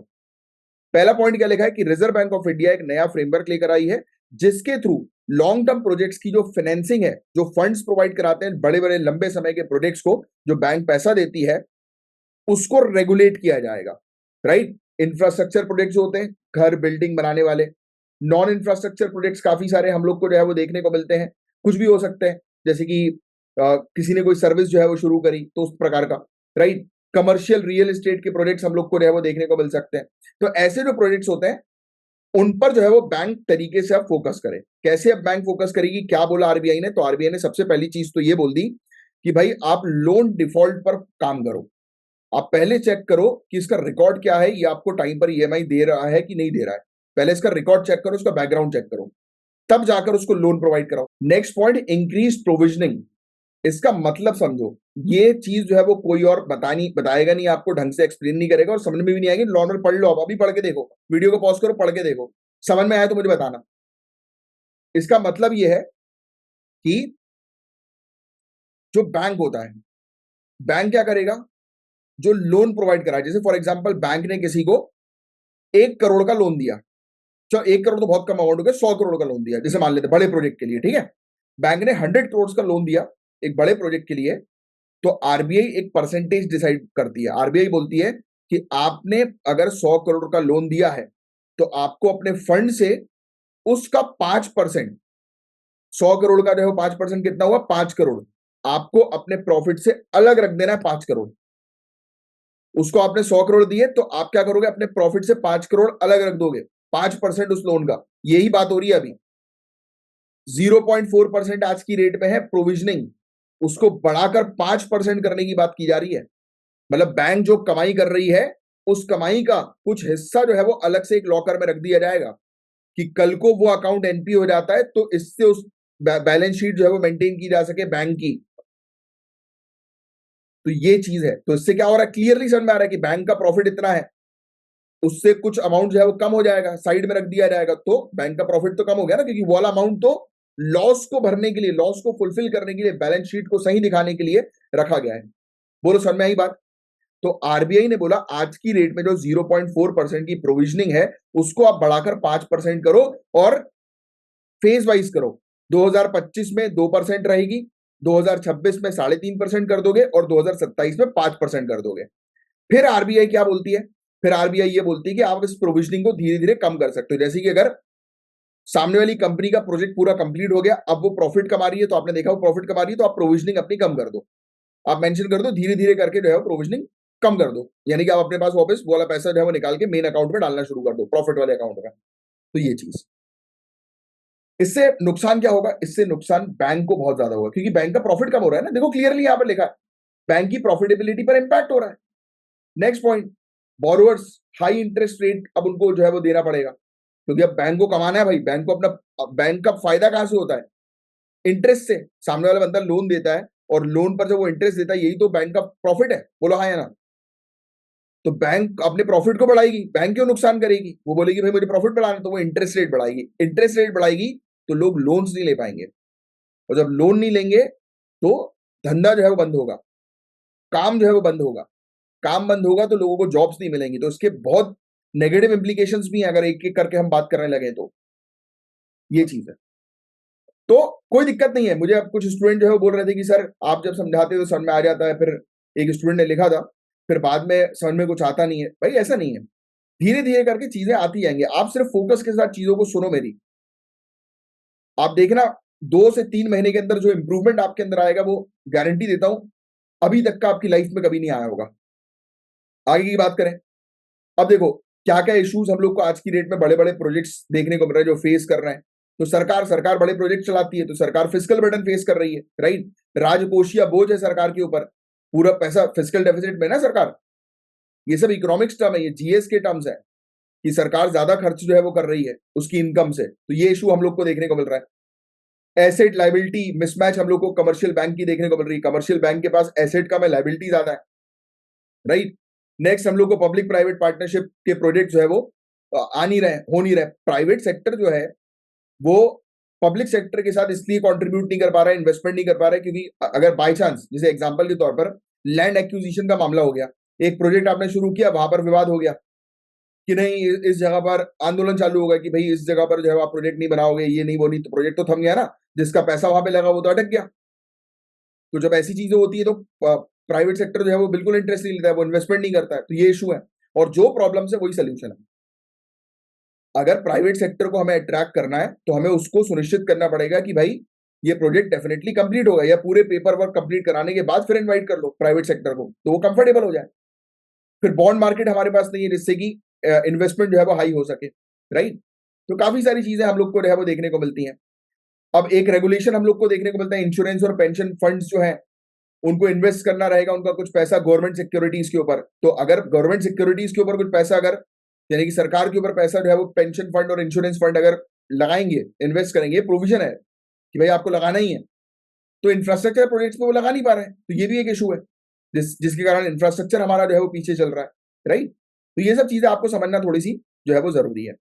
A: पहला पॉइंट क्या लिखा है कि रिजर्व बैंक ऑफ इंडिया एक नया फ्रेमवर्क लेकर आई है, जिसके थ्रू लॉन्ग टर्म प्रोजेक्ट्स की जो फाइनेंसिंग है, जो फंड्स प्रोवाइड कराते हैं बड़े बड़े लंबे समय के प्रोजेक्ट्स को, जो बैंक पैसा देती है, उसको रेगुलेट किया जाएगा, राइट। इंफ्रास्ट्रक्चर प्रोजेक्ट्स होते हैं, घर बिल्डिंग बनाने वाले। नॉन इंफ्रास्ट्रक्चर प्रोजेक्ट्स काफी सारे हम लोग को जो है वो देखने को मिलते हैं, कुछ भी हो सकते हैं, जैसे कि किसी ने कोई सर्विस जो है वो शुरू करी, तो उस प्रकार का, राइट। कमर्शियल रियल एस्टेट के प्रोजेक्ट्स हम लोग को जो है वो देखने को मिल सकते हैं। तो ऐसे जो प्रोजेक्ट्स होते हैं, उन पर जो है वो बैंक तरीके से अब फोकस करे। कैसे अब बैंक फोकस करेगी, क्या बोला आरबीआई ने? तो आरबीआई ने सबसे पहली चीज तो ये बोल दी कि भाई आप लोन डिफॉल्ट पर काम करो। आप पहले चेक करो कि इसका रिकॉर्ड क्या है, ये आपको टाइम पर ईएमआई दे रहा है कि नहीं दे रहा है। पहले इसका रिकॉर्ड चेक करो, इसका बैकग्राउंड चेक करो, तब जाकर उसको लोन प्रोवाइड कराओ। Next point, increase provisioning. इसका मतलब समझो, ये चीज जो है वो कोई और बताएगा नहीं आपको, ढंग से एक्सप्लेन नहीं करेगा, और समझ में भी नहीं आएगी। नॉर्मल पढ़ लो, आप अभी पढ़ के देखो, वीडियो को पॉज करो, पढ़ के देखो, समझ में आया तो मुझे बताना। इसका मतलब ये है कि जो बैंक होता है, बैंक क्या करेगा, जो लोन प्रोवाइड करा, जैसे फॉर एग्जांपल बैंक ने किसी को 1 करोड़ का लोन दिया, चलो 1 करोड़ तो बहुत कम अमाउंट हो गया, 100 करोड़ का लोन दिया, जैसे मान लेते बड़े प्रोजेक्ट के लिए, ठीक है। बैंक ने 100 करोड़ का लोन दिया एक बड़े प्रोजेक्ट के लिए, तो आरबीआई एक परसेंटेज डिसाइड करती है। आरबीआई बोलती है कि आपने अगर 100 करोड़ का लोन दिया है तो आपको अपने फंड से उसका 5%, 100 करोड़ का जो है 5% कितना हुआ, 5 करोड़, आपको अपने प्रॉफिट से अलग रख देना है। 5 करोड़, उसको आपने 100 करोड़ दिए तो आप क्या करोगे, अपने प्रॉफिट से 5 करोड़ अलग रख दोगे, 5% उस लोन का। यही बात हो रही है अभी। 0.4% आज की रेट में है प्रोविजनिंग, उसको बढ़ाकर 5% करने की बात की जा रही है। मतलब बैंक जो कमाई कर रही है उस कमाई का कुछ हिस्सा जो है वो अलग से एक लॉकर में रख दिया जाएगा कि कल को वो अकाउंट एनपी हो जाता है तो इससे उस बैलेंस शीट जो है वो मेंटेन की जा सके बैंक की। तो ये चीज है। तो इससे क्या हो रहा है, क्लियरली समझ में आ रहा है कि बैंक का प्रॉफिट इतना है, उससे कुछ अमाउंट जो है वो कम हो जाएगा, साइड में रख दिया जाएगा, तो बैंक का प्रॉफिट तो कम हो गया ना, क्योंकि वो वाला अमाउंट तो लॉस को भरने के लिए, लॉस को फुलफिल करने के लिए, बैलेंस शीट को सही दिखाने के लिए रखा गया है। बोलो समझ में आई बात। तो आरबीआई ने बोला आज की रेट में जो 0.4% की प्रोविजनिंग है उसको आप बढ़ाकर 5% करो और फेज वाइज करो। 2025 में 2% रहेगी, 2026 में 3.5% कर दोगे और 2027 में 5% कर दोगे। फिर आरबीआई क्या बोलती है, फिर आरबीआई ये बोलती है कि आप इस प्रोविजनिंग को धीरे धीरे कम कर सकते हो। जैसे कि अगर सामने वाली कंपनी का प्रोजेक्ट पूरा कंप्लीट हो गया, अब वो प्रॉफिट कमा रही है, तो आपने देखा वो प्रॉफिट कमा रही है, तो आप प्रोविजनिंग अपनी कम कर दो। आप मेंशन कर दो धीरे धीरे करके जो है प्रोविजनिंग कम कर दो, यानी कि आप अपने पास वापस वाला पैसा जो है वो निकाल के मेन अकाउंट में डालना शुरू कर दो, प्रॉफिट वाले अकाउंट में। तो ये चीज, इससे नुकसान क्या होगा, इससे नुकसान बैंक को बहुत ज्यादा होगा, क्योंकि बैंक का प्रॉफिट कम हो रहा है ना। देखो क्लियरली यहां पर लिखा है, बैंक की प्रॉफिटेबिलिटी पर इंपैक्ट हो रहा है। Next point, borrowers high interest rate अब उनको जो है वो देना पड़ेगा, क्योंकि अब बैंक को कमाना है भाई। बैंक को अपना, बैंक का फायदा कहां से होता है, इंटरेस्ट से। सामने वाला बंदा लोन देता है और लोन पर जब वो इंटरेस्ट देता है, यही तो बैंक का प्रॉफिट है। बोलो हाँ या ना। तो बैंक अपने प्रॉफिट को बढ़ाएगी, बैंक क्यों नुकसान करेगी, वो बोलेगी भाई मुझे प्रॉफिट बढ़ाना, तो वो इंटरेस्ट रेट बढ़ाएगी। इंटरेस्ट रेट बढ़ाएगी तो लोग लोन्स नहीं ले पाएंगे, और जब लोन नहीं लेंगे तो धंधा जो है वो बंद होगा, काम जो है वो बंद होगा। काम बंद होगा तो लोगों को जॉब्स नहीं मिलेंगी। तो इसके बहुत नेगेटिव इंप्लीकेशंस भी हैं अगर एक एक करके हम बात करने लगे तो। ये चीज है। तो कोई दिक्कत नहीं है। मुझे अब कुछ स्टूडेंट जो है वो बोल रहे थे कि सर आप जब समझाते हो तो समझ में आ जाता है, फिर एक स्टूडेंट ने लिखा था फिर बाद में समझ में कुछ आता नहीं है। भाई ऐसा नहीं है, धीरे धीरे करके चीजें आती जाएंगी। आप सिर्फ फोकस के साथ चीजों को सुनो मेरी, आप देखना 2 से 3 महीने के अंदर जो इंप्रूवमेंट आपके अंदर आएगा वो गारंटी देता हूं अभी तक का आपकी लाइफ में कभी नहीं आया होगा। आगे की बात करें, अब देखो क्या क्या इश्यूज हम लोग को आज की डेट में बड़े बड़े प्रोजेक्ट्स देखने को मिल रहे हैं जो फेस कर रहे हैं। तो सरकार बड़े प्रोजेक्ट चलाती है, तो सरकार फिस्कल बर्डन फेस कर रही है, राइट। राजकोषीय बोझ है सरकार के ऊपर, पूरा पैसा फिस्कल डेफिसिट में ना सरकार। ये सब इकोनॉमिक्स टर्म है, ये जीएस के टर्म्स है कि सरकार ज्यादा खर्च जो है वो कर रही है उसकी इनकम से। तो ये इशू हम लोग को देखने को मिल रहा है। एसेट लाइबिलिटी मिसमैच हम लोग को कमर्शियल बैंक की देखने को मिल रही है। कमर्शियल बैंक के पास एसेट कम है, लाइबिलिटी ज्यादा है, राइट। नेक्स्ट हम लोग को पब्लिक प्राइवेट पार्टनरशिप के प्रोजेक्ट जो है वो आ नहीं रहे, हो नहीं रहे। प्राइवेट सेक्टर जो है वो पब्लिक सेक्टर के साथ इसलिए कंट्रीब्यूट नहीं कर पा रहा है, इन्वेस्टमेंट नहीं कर पा रहा है, क्योंकि अगर बाय चांस, जैसे एग्जांपल के तौर पर लैंड एक्विजिशन का मामला हो गया, एक प्रोजेक्ट आपने शुरू किया, वहां पर विवाद हो गया कि नहीं इस जगह पर आंदोलन चालू होगा कि भाई इस जगह पर जो है आप प्रोजेक्ट नहीं बनाओगे, ये नहीं वो नहीं, तो प्रोजेक्ट तो थम गया ना, जिसका पैसा वहां पे लगा वो तो अटक गया। तो जब ऐसी चीजें होती है तो प्राइवेट सेक्टर जो है वो बिल्कुल इंटरेस्ट नहीं लेता है, वो इन्वेस्टमेंट नहीं करता है। तो ये इशू है, और जो प्रॉब्लम है वही सोल्यूशन है। अगर प्राइवेट सेक्टर को हमें अट्रैक्ट करना है तो हमें उसको सुनिश्चित करना पड़ेगा कि भाई ये प्रोजेक्ट डेफिनेटली कंप्लीट होगा, या पूरे पेपर वर्क कंप्लीट कराने के बाद फिर इनवाइट कर लो प्राइवेट सेक्टर को, तो वो कंफर्टेबल हो जाए। फिर बॉन्ड मार्केट हमारे पास नहीं है जिससे कि इन्वेस्टमेंट जो है वो हाई हो सके, राइट। तो काफी सारी चीजें हम लोग को जो है वो देखने को मिलती हैं। अब एक रेगुलेशन हम लोग को देखने को मिलता है, इंश्योरेंस और पेंशन फंड्स जो है उनको इन्वेस्ट करना रहेगा उनका कुछ पैसा गवर्नमेंट सिक्योरिटीज के ऊपर। तो अगर गवर्नमेंट सिक्योरिटीज के ऊपर कुछ पैसा, अगर यानी कि सरकार के ऊपर पैसा जो है वो पेंशन फंड और इंश्योरेंस फंड अगर लगाएंगे, इन्वेस्ट करेंगे, प्रोविजन है कि भाई आपको लगाना ही है, तो इंफ्रास्ट्रक्चर प्रोजेक्ट्स पे वो लगा नहीं पा रहे हैं। तो ये भी एक इशू है जिसके कारण इंफ्रास्ट्रक्चर हमारा जो है वो पीछे चल रहा है, राइट। तो ये सब चीजें आपको समझना थोड़ी सी जो है वो जरूरी है।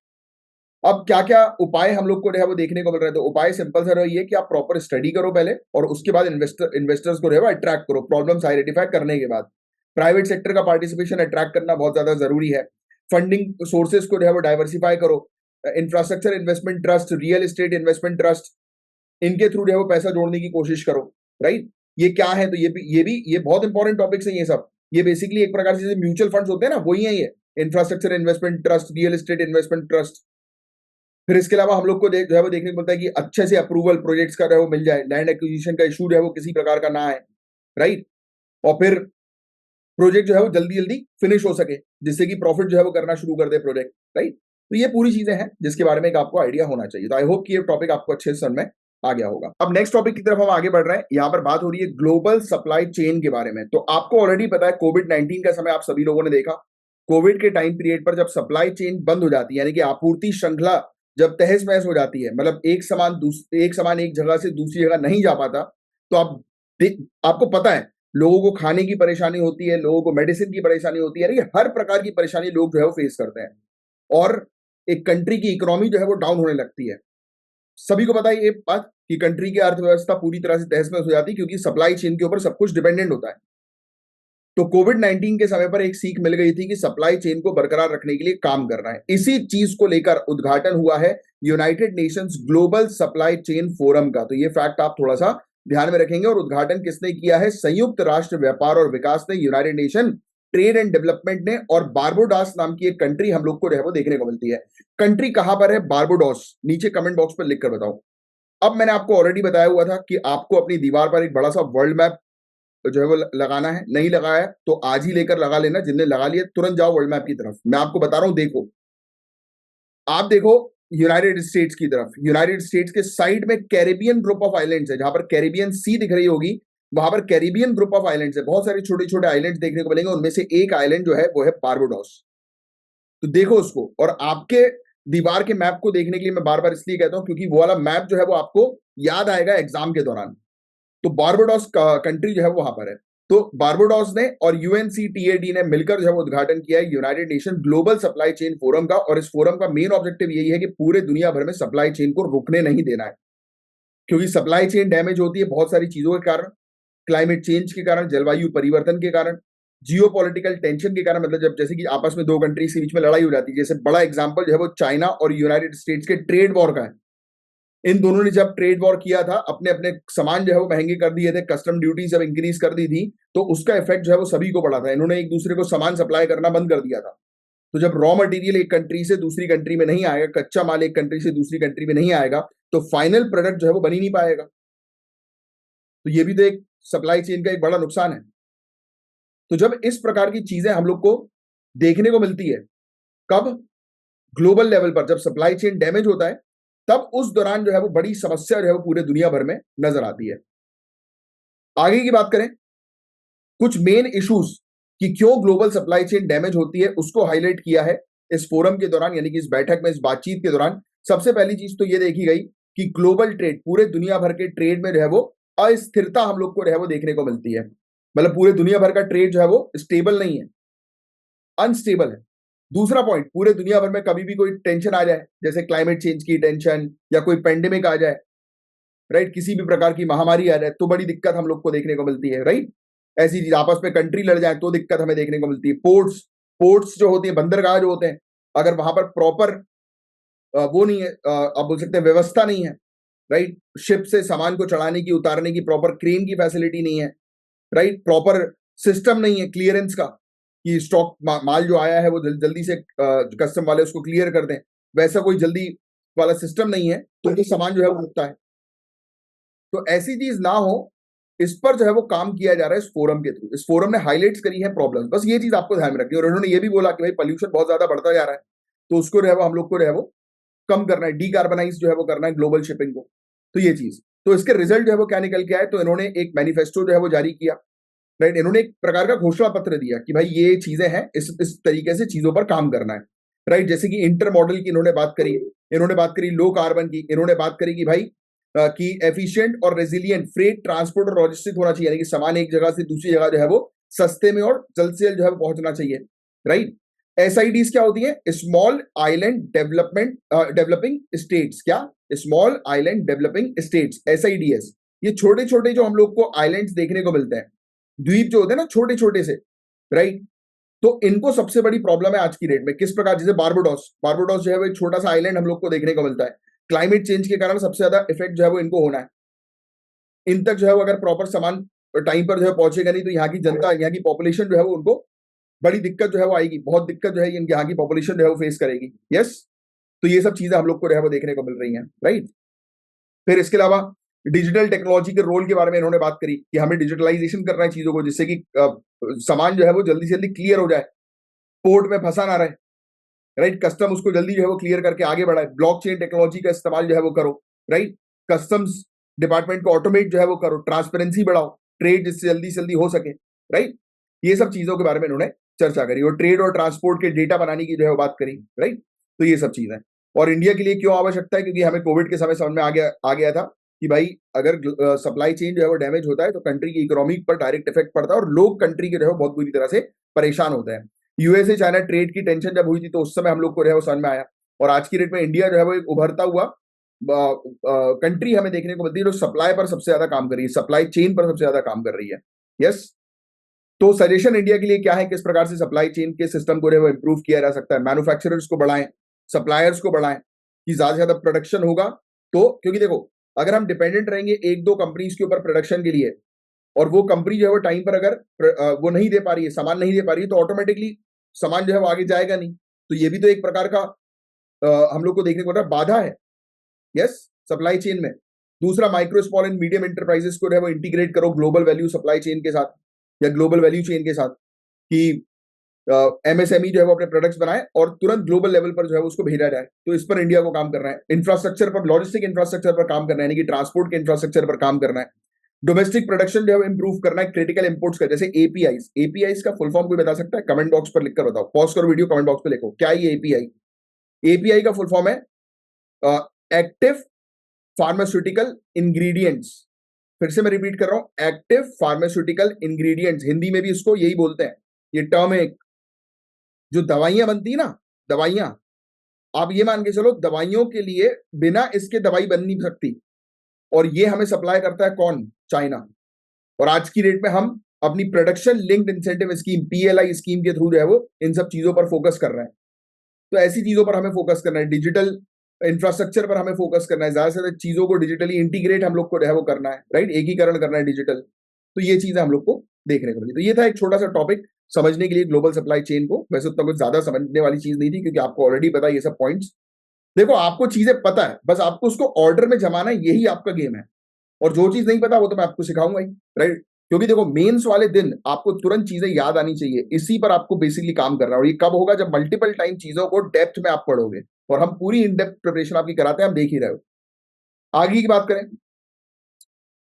A: अब क्या क्या उपाय हम लोग को जो है वो देखने को मिल रहा है, तो उपाय सिंपल सा रही है कि आप प्रॉपर स्टडी करो पहले, और उसके बाद इन्वेस्टर्स को जो है वो अट्रैक्ट करो, प्रॉब्लम्स आइडेंटिफाई करने के बाद। प्राइवेट सेक्टर का पार्टिसिपेशन अट्रैक्ट करना बहुत ज्यादा जरूरी है। फंडिंग सोर्सेज को जो है वो डाइवर्सिफाई करो। Infrastructure investment trust, real estate investment trust, इनके थ्रू जो है वो पैसा जोड़ने की कोशिश करो, राइट। ये क्या है, तो ये बहुत इंपॉर्टेंट टॉपिक्स हैं ये सब। ये बेसिकली एक प्रकार से म्यूचुअल फंड्स होते हैं ना, वही है ये, infrastructure investment trust, real estate investment trust. फिर इसके अलावा हम लोग को जो है वो देखने को मिलता है कि अच्छे से अप्रूवल प्रोजेक्ट्स का जो है वो मिल जाए, लैंड एक्विजिशन का इशू जो है वो किसी प्रकार का ना आए, राइट। और फिर प्रोजेक्ट जो है वो जल्दी जल्दी फिनिश हो सके, जिससे कि प्रॉफिट जो है वो करना शुरू कर दे प्रोजेक्ट, राइट। तो ये पूरी चीजें हैं जिसके बारे में एक आपको आइडिया होना चाहिए। तो आई होप कि ये टॉपिक आपको अच्छे से समझ में आ गया होगा। अब नेक्स्ट टॉपिक की तरफ हम आगे बढ़ रहे हैं। यहाँ पर बात हो रही है ग्लोबल सप्लाई चेन के बारे में। तो आपको ऑलरेडी पता है कोविड-19 का समय आप सभी लोगों ने देखा। कोविड के टाइम पीरियड पर जब सप्लाई चेन बंद हो जाती है, यानी कि आपूर्ति श्रृंखला जब तहस महस हो जाती है, मतलब एक समान एक जगह से दूसरी जगह नहीं जा पाता, तो आपको पता है लोगों को खाने की परेशानी होती है, लोगों को मेडिसिन की परेशानी होती है, यानी हर प्रकार की परेशानी लोग जो है वो फेस करते हैं, और एक कंट्री की इकोनॉमी जो है वो डाउन होने लगती है। सभी को पता है ये बात कि कंट्री की अर्थव्यवस्था पूरी तरह से तहस नहस हो जाती है, क्योंकि सप्लाई चेन के ऊपर सब कुछ डिपेंडेंट होता है। तो कोविड-19 के समय पर एक सीख मिल गई थी कि सप्लाई चेन को बरकरार रखने के लिए काम करना है। इसी चीज को लेकर उद्घाटन हुआ है United Nations global supply chain forum का। तो ये फैक्ट आप थोड़ा सा ध्यान में रखेंगे। और उद्घाटन किसने किया है? संयुक्त राष्ट्र व्यापार और विकास ने, United nation trade and development ने, और बारबोडोस नाम की एक कंट्री हम लोग को वो देखने को मिलती है। कंट्री कहां पर है? बारबोडोस। नीचे कमेंट बॉक्स पर लिखकर बताओ। अब मैंने आपको ऑलरेडी बताया हुआ था कि आपको अपनी दीवार पर एक बड़ा सा वर्ल्ड मैप जो है वो लगाना है। नहीं लगाया तो आज ही लेकर लगा लेना। जिनने लगा लिया तुरंत जाओ वर्ल्ड मैप की तरफ। मैं आपको बता रहा हूं, देखो, आप देखो यूनाइटेड स्टेट्स की तरफ। यूनाइटेड स्टेट्स के साइड में कैरिबियन ग्रुप ऑफ आइलैंड्स है। जहां पर कैरिबियन सी दिख रही होगी, वहां पर कैरिबियन ग्रुप ऑफ आइलैंड्स है। बहुत सारे छोटे छोटे आइलैंड्स देखने को मिलेंगे। उनमें से एक आइलैंड जो है वो है बारबोडोस। तो देखो उसको। और आपके दीवार के मैप को देखने के लिए मैं बार बार इसलिए कहता हूं क्योंकि वो वाला मैप जो है वो आपको याद आएगा एग्जाम के दौरान। तो बारबोडोस कंट्री जो है वो वहां पर है। तो बारबोडोस ने और यूएनसीटीएडी ने मिलकर जो है उद्घाटन किया है United nation global supply chain forum का। और इस फोरम का मेन ऑब्जेक्टिव यही है कि पूरे दुनिया भर में सप्लाई चेन को रुकने नहीं देना है, क्योंकि सप्लाई चेन डैमेज होती है बहुत सारी चीजों के कारण। क्लाइमेट चेंज के कारण, जलवायु परिवर्तन के कारण, जियो पॉलिटिकल टेंशन के कारण, मतलब जब जैसे कि आपस में दो कंट्रीज के बीच में लड़ाई हो जाती है। जैसे बड़ा एग्जांपल जो है वो चाइना और यूनाइटेड स्टेट्स के ट्रेड वॉर का है। इन दोनों ने जब ट्रेड वॉर किया था, अपने अपने सामान जो है वो महंगे कर दिए थे, कस्टम ड्यूटी जब इंक्रीज कर दी थी, तो उसका इफेक्ट जो है वो सभी को पड़ा था। इन्होंने एक दूसरे को सामान सप्लाई करना बंद कर दिया था। तो जब रॉ मटेरियल एक कंट्री से दूसरी कंट्री में नहीं आएगा, कच्चा माल एक कंट्री से दूसरी कंट्री में नहीं आएगा, तो फाइनल प्रोडक्ट जो है वो बन ही नहीं पाएगा। तो ये भी तो एक सप्लाई चेन का एक बड़ा नुकसान है। तो जब इस प्रकार की चीजें हम लोग को देखने को मिलती है, कब? ग्लोबल लेवल पर जब सप्लाई चेन डैमेज होता है, तब उस दौरान जो है वो बड़ी समस्या जो है वो पूरे दुनिया भर में नजर आती है। आगे की बात करें, कुछ मेन इश्यूज कि क्यों ग्लोबल सप्लाई चेन डैमेज होती है, उसको हाईलाइट किया है इस फोरम के दौरान, यानी कि इस बैठक में, इस बातचीत के दौरान। सबसे पहली चीज तो ये देखी गई कि ग्लोबल ट्रेड, पूरे दुनिया भर के ट्रेड में जो है वो अस्थिरता हम लोग को जो है वो देखने को मिलती है। मतलब पूरे दुनिया भर का ट्रेड जो है वो स्टेबल नहीं है, अनस्टेबल है। दूसरा पॉइंट, पूरे दुनिया भर में कभी भी कोई टेंशन आ जाए, जैसे क्लाइमेट चेंज की टेंशन या कोई पेंडेमिक आ जाए, राइट, किसी भी प्रकार की महामारी आ जाए, तो बड़ी दिक्कत हम लोग को देखने को मिलती है, राइट। ऐसी चीज, आपस में कंट्री लड़ जाए तो दिक्कत हमें देखने को मिलती है। पोर्ट्स पोर्ट्स जो होती है, बंदरगाह जो होते हैं, अगर वहां पर प्रॉपर वो नहीं है, आप बोल सकते हैं व्यवस्था नहीं है, राइट, शिप से सामान को चढ़ाने की, उतारने की प्रॉपर क्रेन की फैसिलिटी नहीं है, राइट, प्रॉपर सिस्टम नहीं है क्लियरेंस का, कि स्टॉक माल जो आया है वो जल्दी से कस्टम वाले उसको क्लियर कर दें, वैसा कोई जल्दी वाला सिस्टम नहीं है, तो ये सामान जो है वो रुकता है। तो ऐसी चीज ना हो, इस पर जो है वो काम किया जा रहा है इस फोरम के थ्रू। इस फोरम ने हाईलाइट्स करी है प्रॉब्लम्स, बस ये चीज आपको ध्यान में रखनी है। और उन्होंने ये भी बोला कि भाई पोल्यूशन बहुत ज्यादा बढ़ता जा रहा है, तो उसको जो है वो हम लोग को जो है वो कम करना है, डीकार्बनाइज जो है वो करना है ग्लोबल शिपिंग को। तो ये चीज, तो इसके रिजल्ट जो है वो क्या निकल के आए, तो इन्होंने एक मैनिफेस्टो जो है वो जारी किया, राइट। इन्होंने एक प्रकार का घोषणा पत्र दिया कि भाई ये चीजें हैं, इस तरीके से चीजों पर काम करना है, राइट। जैसे कि इंटर मॉडल की इन्होंने बात करी, इन्होंने बात करी लो कार्बन की, इन्होंने बात करी कि भाई कि एफिशिएंट और रेजिलिएंट फ्रेट ट्रांसपोर्ट और लॉजिस्टिक होना चाहिए, यानी कि सामान एक जगह से दूसरी जगह जो है वो सस्ते में और जल्द से जल्द जो है पहुंचना चाहिए, राइट। एसआईडीज क्या होती है? Small island developing states. क्या? Small island developing states, SIDS. ये छोटे छोटे जो हम लोग को आइलैंड्स देखने को मिलते हैं, द्वीप जो होते हैं ना छोटे छोटे से, राइट, तो इनको सबसे बड़ी प्रॉब्लम है आज की डेट में। किस प्रकार? जैसे बारबोडोस, बारबोडोस जो है वो एक छोटा सा आइलैंड हम लोग को देखने को मिलता है। क्लाइमेट चेंज के कारण सबसे ज्यादा इफेक्ट जो है वो इनको होना है। इन तक जो है वो अगर प्रॉपर सामान टाइम पर जो है पहुंचेगा नहीं तो यहाँ की जनता, यहाँ की पॉपुलेशन जो है वो उनको बड़ी दिक्कत जो है वो आएगी, बहुत दिक्कत जो है यहाँ की पॉपुलेशन जो है वो फेस करेगी। यस, तो ये सब चीजें हम लोग को जो है वो देखने को मिल रही हैं, राइट। फिर इसके अलावा डिजिटल टेक्नोलॉजी के रोल के बारे में इन्होंने बात करी कि हमें डिजिटलाइजेशन करना है चीजों को, जिससे कि सामान जो है वो जल्दी से जल्दी क्लियर हो जाए, पोर्ट में फंसा ना रहे, राइट। कस्टम उसको जल्दी जो है वो क्लियर करके आगे बढ़ाए, ब्लॉकचेन टेक्नोलॉजी का इस्तेमाल जो है वो करो, राइट। कस्टम्स डिपार्टमेंट को ऑटोमेट जो है वो करो, ट्रांसपेरेंसी बढ़ाओ, ट्रेड जिससे जल्दी से जल्दी हो सके, राइट। ये सब चीजों के बारे में इन्होंने चर्चा करी और ट्रेड और ट्रांसपोर्ट के डेटा बनाने की जो है वो बात करी, राइट। तो ये सब चीज है। और इंडिया के लिए क्यों आवश्यकता है, क्योंकि हमें कोविड के समय समझ में आ गया था कि भाई अगर सप्लाई चेन जो है वो डैमेज होता है तो कंट्री की इकोनॉमी पर डायरेक्ट इफेक्ट पड़ता है और लोग कंट्री के जो है बहुत बुरी तरह से परेशान होते हैं। यूएसए चाइना ट्रेड की टेंशन जब हुई थी तो उस समय हम लोग को जो है वो समझ में आया, और आज की डेट में इंडिया जो है वो एक उभरता हुआ कंट्री हमें देखने को मिलती है जो सप्लाई पर सबसे ज्यादा काम कर रही है, सप्लाई चेन पर सबसे ज्यादा काम कर रही है। यस, तो सजेशन इंडिया के लिए क्या है, किस प्रकार से सप्लाई चेन के सिस्टम को जो है वो इंप्रूव किया जा सकता है। मैन्युफैक्चरर्स को बढ़ाएं, सप्लायर्स को बढ़ाएं कि ज्यादा से ज्यादा प्रोडक्शन होगा तो, क्योंकि देखो अगर हम डिपेंडेंट रहेंगे एक दो कंपनीज के ऊपर प्रोडक्शन के लिए और वो कंपनी जो है वो टाइम पर अगर वो नहीं दे पा रही है, सामान नहीं दे पा रही है, तो ऑटोमेटिकली सामान जो है वो आगे जाएगा नहीं। तो ये भी तो एक प्रकार का हम लोग को देखने को मिल रहा है, बाधा है, यस, सप्लाई चेन में। दूसरा, micro small and medium enterprises को जो है वो इंटीग्रेट करो ग्लोबल वैल्यू सप्लाई चेन के साथ या ग्लोबल वैल्यू चेन के साथ, कि एमएसएमई जो है वो अपने प्रोडक्ट्स बनाए और तुरंत ग्लोबल लेवल पर जो है उसको भेजा जाए। तो इस पर इंडिया को काम करना है। इंफ्रास्ट्रक्चर पर, लॉजिस्टिक इंफ्रास्ट्रक्चर पर काम करना है, यानी कि ट्रांसपोर्ट के इंफ्रास्ट्रक्चर पर काम करना है। डोमेस्टिक प्रोडक्शन जो है इंप्रूव करना है, क्रिटिकल इंपोर्ट्स का, जैसे एपीआईज। एपीआईज का फुल फॉर्म कोई बता सकता है? कमेंट बॉक्स पर लिखकर बताओ, पॉज करो वीडियो, कमेंट बॉक्स पर लिखो क्या ये एपीआई। एपीआई का फुल फॉर्म है एक्टिव फार्मास्यूटिकल इंग्रेडिएंट्स। फिर से मैं रिपीट कर रहा हूं, एक्टिव फार्मास्यूटिकल इंग्रेडिएंट्स, हिंदी में भी इसको यही बोलते हैं। ये टर्म है, जो दवाइयां बनती है ना, दवाइयां, आप ये मान के चलो दवाइयों के लिए बिना इसके दवाई बन नहीं सकती, और ये हमें सप्लाई करता है कौन? चाइना। और आज की डेट में हम अपनी production linked incentive scheme, PLI scheme के थ्रू जो है वो इन सब चीजों पर फोकस कर रहे हैं। तो ऐसी चीजों पर हमें फोकस करना है, डिजिटल इंफ्रास्ट्रक्चर पर हमें फोकस करना है, ज्यादा से ज्यादा चीजों को डिजिटली इंटीग्रेट हम लोग को जो है वो करना है, राइट, एकीकरण करना है डिजिटल। तो ये चीजें हम लोग को देखने को मिली। तो ये था एक छोटा सा टॉपिक समझने के लिए ग्लोबल सप्लाई चेन को। वैसे उतना कुछ ज्यादा समझने वाली चीज नहीं थी, क्योंकि आपको ऑलरेडी पता है ये सब पॉइंट्स। देखो आपको चीजें पता है, बस आपको उसको ऑर्डर में जमाना है, यही आपका गेम है। और जो चीज नहीं पता वो तो मैं आपको सिखाऊंगा ही, राइट। क्योंकि देखो मेंस वाले दिन आपको तुरंत चीजें याद आनी चाहिए, इसी पर आपको बेसिकली काम करना है। और ये कब होगा? जब मल्टीपल टाइम चीजों को डेप्थ में आप पढ़ोगे, और हम पूरी इन डेप्थ प्रिपरेशन आपकी कराते हैं, आप देख ही रहे हो। आगे की बात करें,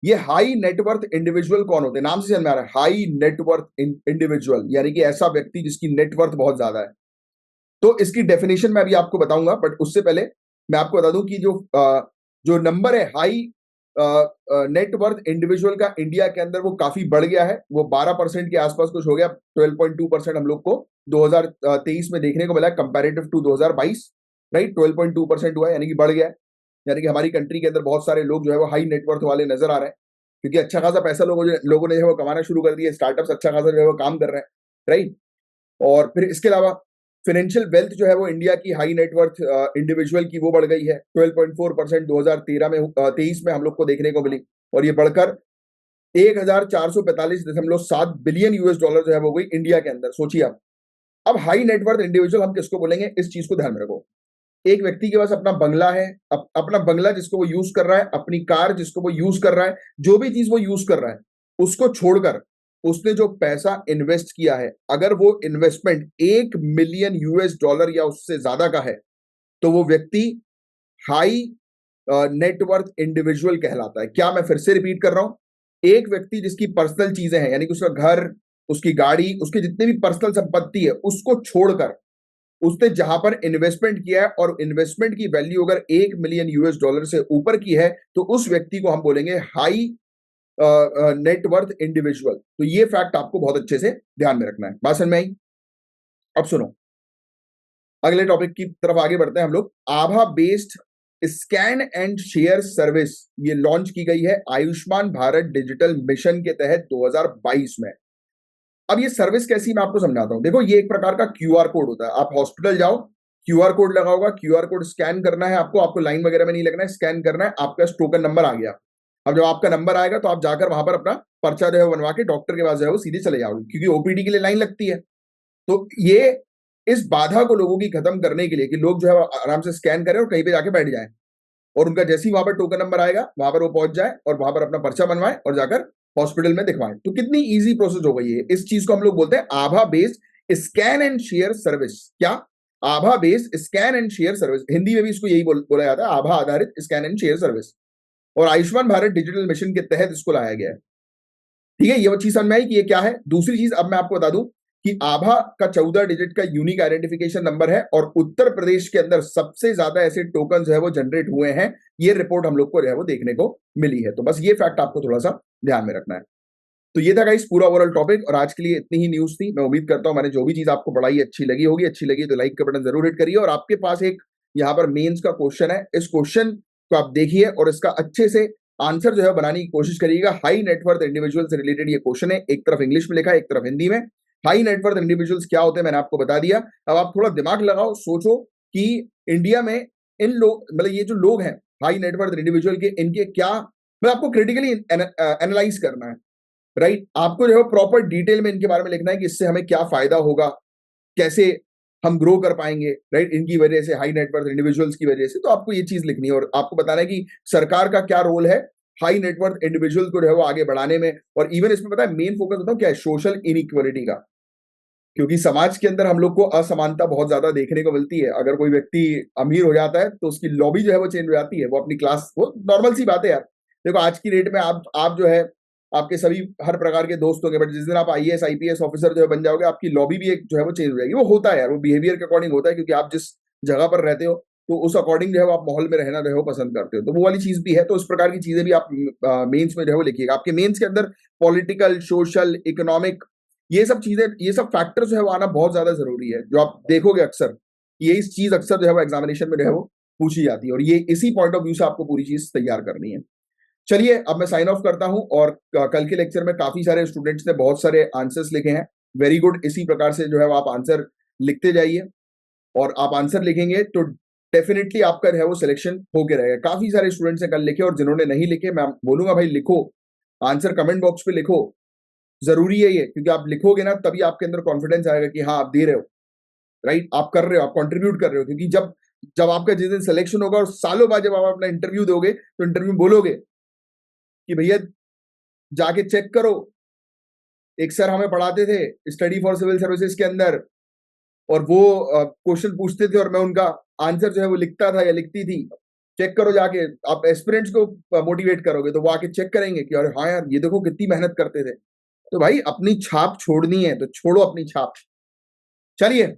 A: ये हाई नेटवर्थ इंडिविजुअल कौन होते हैं? नाम से समझ में आ रहा है, हाई नेटवर्थ इंडिविजुअल, यानी कि ऐसा व्यक्ति जिसकी नेटवर्थ बहुत ज्यादा है। तो इसकी डेफिनेशन मैं अभी आपको बताऊंगा, बट उससे पहले मैं आपको बता दूं कि जो नंबर है हाई नेटवर्थ इंडिविजुअल का, इंडिया के अंदर वो काफी बढ़ गया है। वो 12% के आसपास कुछ हो गया, 12.2% हम लोग को 2023 में देखने को मिला है कंपैरेटिव टू 2022, राइट। 12.2% हुआ है, यानी कि बढ़ गया है। यानी कि हमारी कंट्री के अंदर बहुत सारे लोग जो है वो हाई नेटवर्थ वाले नजर आ रहे हैं, क्योंकि अच्छा खासा पैसा लोगों ने जो है वो कमाना शुरू कर दिया, स्टार्टअप्स अच्छा खासा जो है वो काम कर रहे हैं, राइट। और फिर इसके अलावा फाइनेंशियल वेल्थ जो है वो इंडिया की हाई नेटवर्थ इंडिविजुअल की वो बढ़ गई है 12.4% 2023 में हम लोग को देखने को मिली, और ये बढ़कर 1445.7 बिलियन यूएस डॉलर जो है वो गई इंडिया के अंदर। सोचिए आप, अब हाई नेटवर्थ इंडिविजुअल हम किसको बोलेंगे, इस चीज को ध्यान में रखो। एक व्यक्ति के पास अपना बंगला है, अपना बंगला जिसको वो यूज कर रहा है, अपनी कार जिसको वो यूज कर रहा है, जो भी चीज वो यूज कर रहा है, उसको छोड़कर उसने जो पैसा इन्वेस्ट किया है, अगर वो इन्वेस्टमेंट 1 मिलियन यूएस डॉलर या उससे ज्यादा का है, तो वो व्यक्ति हाई नेटवर्थ इंडिविजुअल कहलाता है। क्या मैं फिर से रिपीट कर रहा हूं, एक व्यक्ति जिसकी पर्सनल चीजें हैं, यानी कि उसका घर, उसकी गाड़ी, उसकी जितनी भी पर्सनल संपत्ति है, उसको छोड़कर उसने जहां पर इन्वेस्टमेंट किया है और इन्वेस्टमेंट की वैल्यू अगर 1 मिलियन यूएस डॉलर से ऊपर की है, तो उस व्यक्ति को हम बोलेंगे हाई नेटवर्थ इंडिविजुअल। तो ये फैक्ट आपको बहुत अच्छे से ध्यान में रखना है। बात समझ में आई? अब सुनो, अगले टॉपिक की तरफ आगे बढ़ते हैं हम लोग। आभा based scan and share service ये लॉन्च की गई है आयुष्मान भारत डिजिटल मिशन के तहत 2022 में। अब ये सर्विस कैसी, मैं आपको समझाता हूं। देखो ये एक प्रकार का क्यूआर कोड होता है। आप हॉस्पिटल जाओ, क्यूआर कोड लगा होगा, क्यूआर कोड स्कैन करना है आपको लाइन वगैरह में नहीं लगना है, स्कैन करना है, आपका टोकन नंबर आ गया। अब जब आपका नंबर आएगा तो आप जाकर वहां पर अपना पर्चा जो है बनवा के डॉक्टर के पास जो है वो सीधे चले जाओगे, क्योंकि ओपीडी के लिए लाइन लगती है। तो ये इस बाधा को लोगों की खत्म करने के लिए कि लोग जो है आराम से स्कैन करें और कहीं पे जाके बैठ जाएं, और उनका जैसे ही वहां पर टोकन नंबर आएगा वहां पर वो पहुंच जाए और वहां पर अपना पर्चा बनवाए और जाकर हॉस्पिटल में दिखवाएं। तो कितनी इजी प्रोसेस हो गई है। इस चीज को हम लोग बोलते हैं आभा based scan and share service. क्या? आभा based scan and share service, Hindi में भी इसको यही बोला जाता है, आभा आधारित स्कैन एंड शेयर सर्विस। और आयुष्मान भारत डिजिटल मिशन के तहत इसको लाया गया है। ठीक है, ये वो चीज समझ में आई कि ये क्या है। दूसरी चीज अब मैं आपको बता दूं कि आभा का 14 डिजिट का यूनिक आइडेंटिफिकेशन नंबर है और उत्तर प्रदेश के अंदर सबसे ज्यादा ऐसे टोकन जो है वो जनरेट हुए हैं। ये रिपोर्ट हम लोग को जो है वो देखने को मिली है। तो बस ये फैक्ट आपको थोड़ा सा ध्यान में रखना है। तो ये था गाइस पूरा ओवरऑल टॉपिक, और आज के लिए इतनी ही न्यूज थी। मैं उम्मीद करता हूं मैंने जो भी चीज आपको पढ़ाई अच्छी लगी होगी। अच्छी लगी तो लाइक का बटन जरूर हिट करिए, और आपके पास एक यहाँ पर मेंस का क्वेश्चन है, इस क्वेश्चन को आप देखिए और इसका अच्छे से आंसर जो है बनाने की कोशिश करिएगा। हाई नेटवर्थ इंडिविजुअल से रिलेटेड ये क्वेश्चन है, एक तरफ इंग्लिश में लिखा है, एक तरफ हिंदी में। हाई नेटवर्थ इंडिविजुअल्स क्या होते हैं मैंने आपको बता दिया। अब आप थोड़ा दिमाग लगाओ, सोचो कि इंडिया में इन लोग, मतलब ये जो लोग हैं हाई नेटवर्थ इंडिविजुअल के, इनके क्या, मतलब आपको क्रिटिकली एनालाइज करना है, राइट। आपको जो है प्रॉपर डिटेल में इनके बारे में लिखना है कि इससे हमें क्या फायदा होगा, कैसे हम ग्रो कर पाएंगे, राइट, इनकी वजह से, हाई नेटवर्थ इंडिविजुअल्स की वजह से। तो आपको ये चीज लिखनी है और आपको बताना है कि सरकार का क्या रोल है हाई नेटवर्थ इंडिविजुअल को जो है वो आगे बढ़ाने में। और इवन इसमें पता है मेन फोकस होता है क्या है, सोशल इनइक्वालिटी का। क्योंकि समाज के अंदर हम लोग को असमानता बहुत ज्यादा देखने को मिलती है। अगर कोई व्यक्ति अमीर हो जाता है तो उसकी लॉबी जो है वो चेंज हो जाती है, वो अपनी क्लास, वो नॉर्मल सी बात है यार। देखो आज की डेट में आप जो है, आपके सभी हर प्रकार के दोस्त होंगे, बट जिस दिन आप आईएएस आईपीएस ऑफिसर जो है बन जाओगे, आपकी लॉबी भी एक जो है वो चेंज हो जाएगी। वो होता है यार, वो बिहेवियर के अकॉर्डिंग होता है, क्योंकि आप जिस जगह पर रहते हो तो उस अकॉर्डिंग जो है वो आप माहौल में रहना जो है वो पसंद करते हो। तो वो वाली चीज भी है। तो उस प्रकार की चीजें भी आप मेंस में जो है वो लिखिएगा। आपके मेंस के अंदर पॉलिटिकल, सोशल, इकोनॉमिक, ये सब चीजें, ये सब फैक्टर जो है वो आना बहुत ज्यादा जरूरी है। जो आप देखोगे अक्सर, ये इस चीज अक्सर जो है वो एग्जामिनेशन में जो है वो पूछी जाती है, और ये इसी पॉइंट ऑफ व्यू से आपको पूरी चीज तैयार करनी है। चलिए अब मैं साइन ऑफ करता हूं, और कल के लेक्चर में काफी सारे स्टूडेंट्स ने बहुत सारे आंसर्स लिखे हैं। वेरी गुड, इसी प्रकार से जो है वो आप आंसर लिखते जाइए, और आप आंसर लिखेंगे तो डेफिनेटली आपका जो है वो सिलेक्शन होके रहेगा। काफी सारे स्टूडेंट्स ने कल लिखे, और जिन्होंने नहीं लिखे मैं बोलूंगा भाई लिखो, आंसर कमेंट बॉक्स पे लिखो। जरूरी है ये, क्योंकि आप लिखोगे ना तभी आपके अंदर कॉन्फिडेंस आएगा कि हाँ आप दे रहे हो, राइट, आप कर रहे हो, आप कंट्रीब्यूट कर रहे हो। क्योंकि जब जब आपका जिस दिन सिलेक्शन होगा और सालों बाद जब आप अपना इंटरव्यू दोगे तो इंटरव्यू में बोलोगे कि भैया जाके चेक करो, एक सर हमें पढ़ाते थे स्टडी फॉर सिविल सर्विसेज के अंदर, और वो क्वेश्चन पूछते थे और मैं उनका आंसर जो है वो लिखता था या लिखती थी। चेक करो जाके, आप एस्पिरेंट्स को मोटिवेट करोगे तो वो आके चेक करेंगे कि अरे हाँ यार ये देखो कितनी मेहनत करते थे। तो भाई अपनी छाप छोड़नी है तो छोड़ो अपनी छाप। चलिए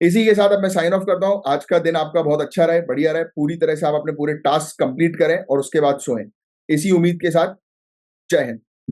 A: इसी के साथ अब मैं साइन ऑफ करता हूं। आज का दिन आपका बहुत अच्छा रहे, बढ़िया रहे, पूरी तरह से आप अपने पूरे टास्क कंप्लीट करें और उसके बाद सोएं, इसी उम्मीद के साथ। जय हिंद।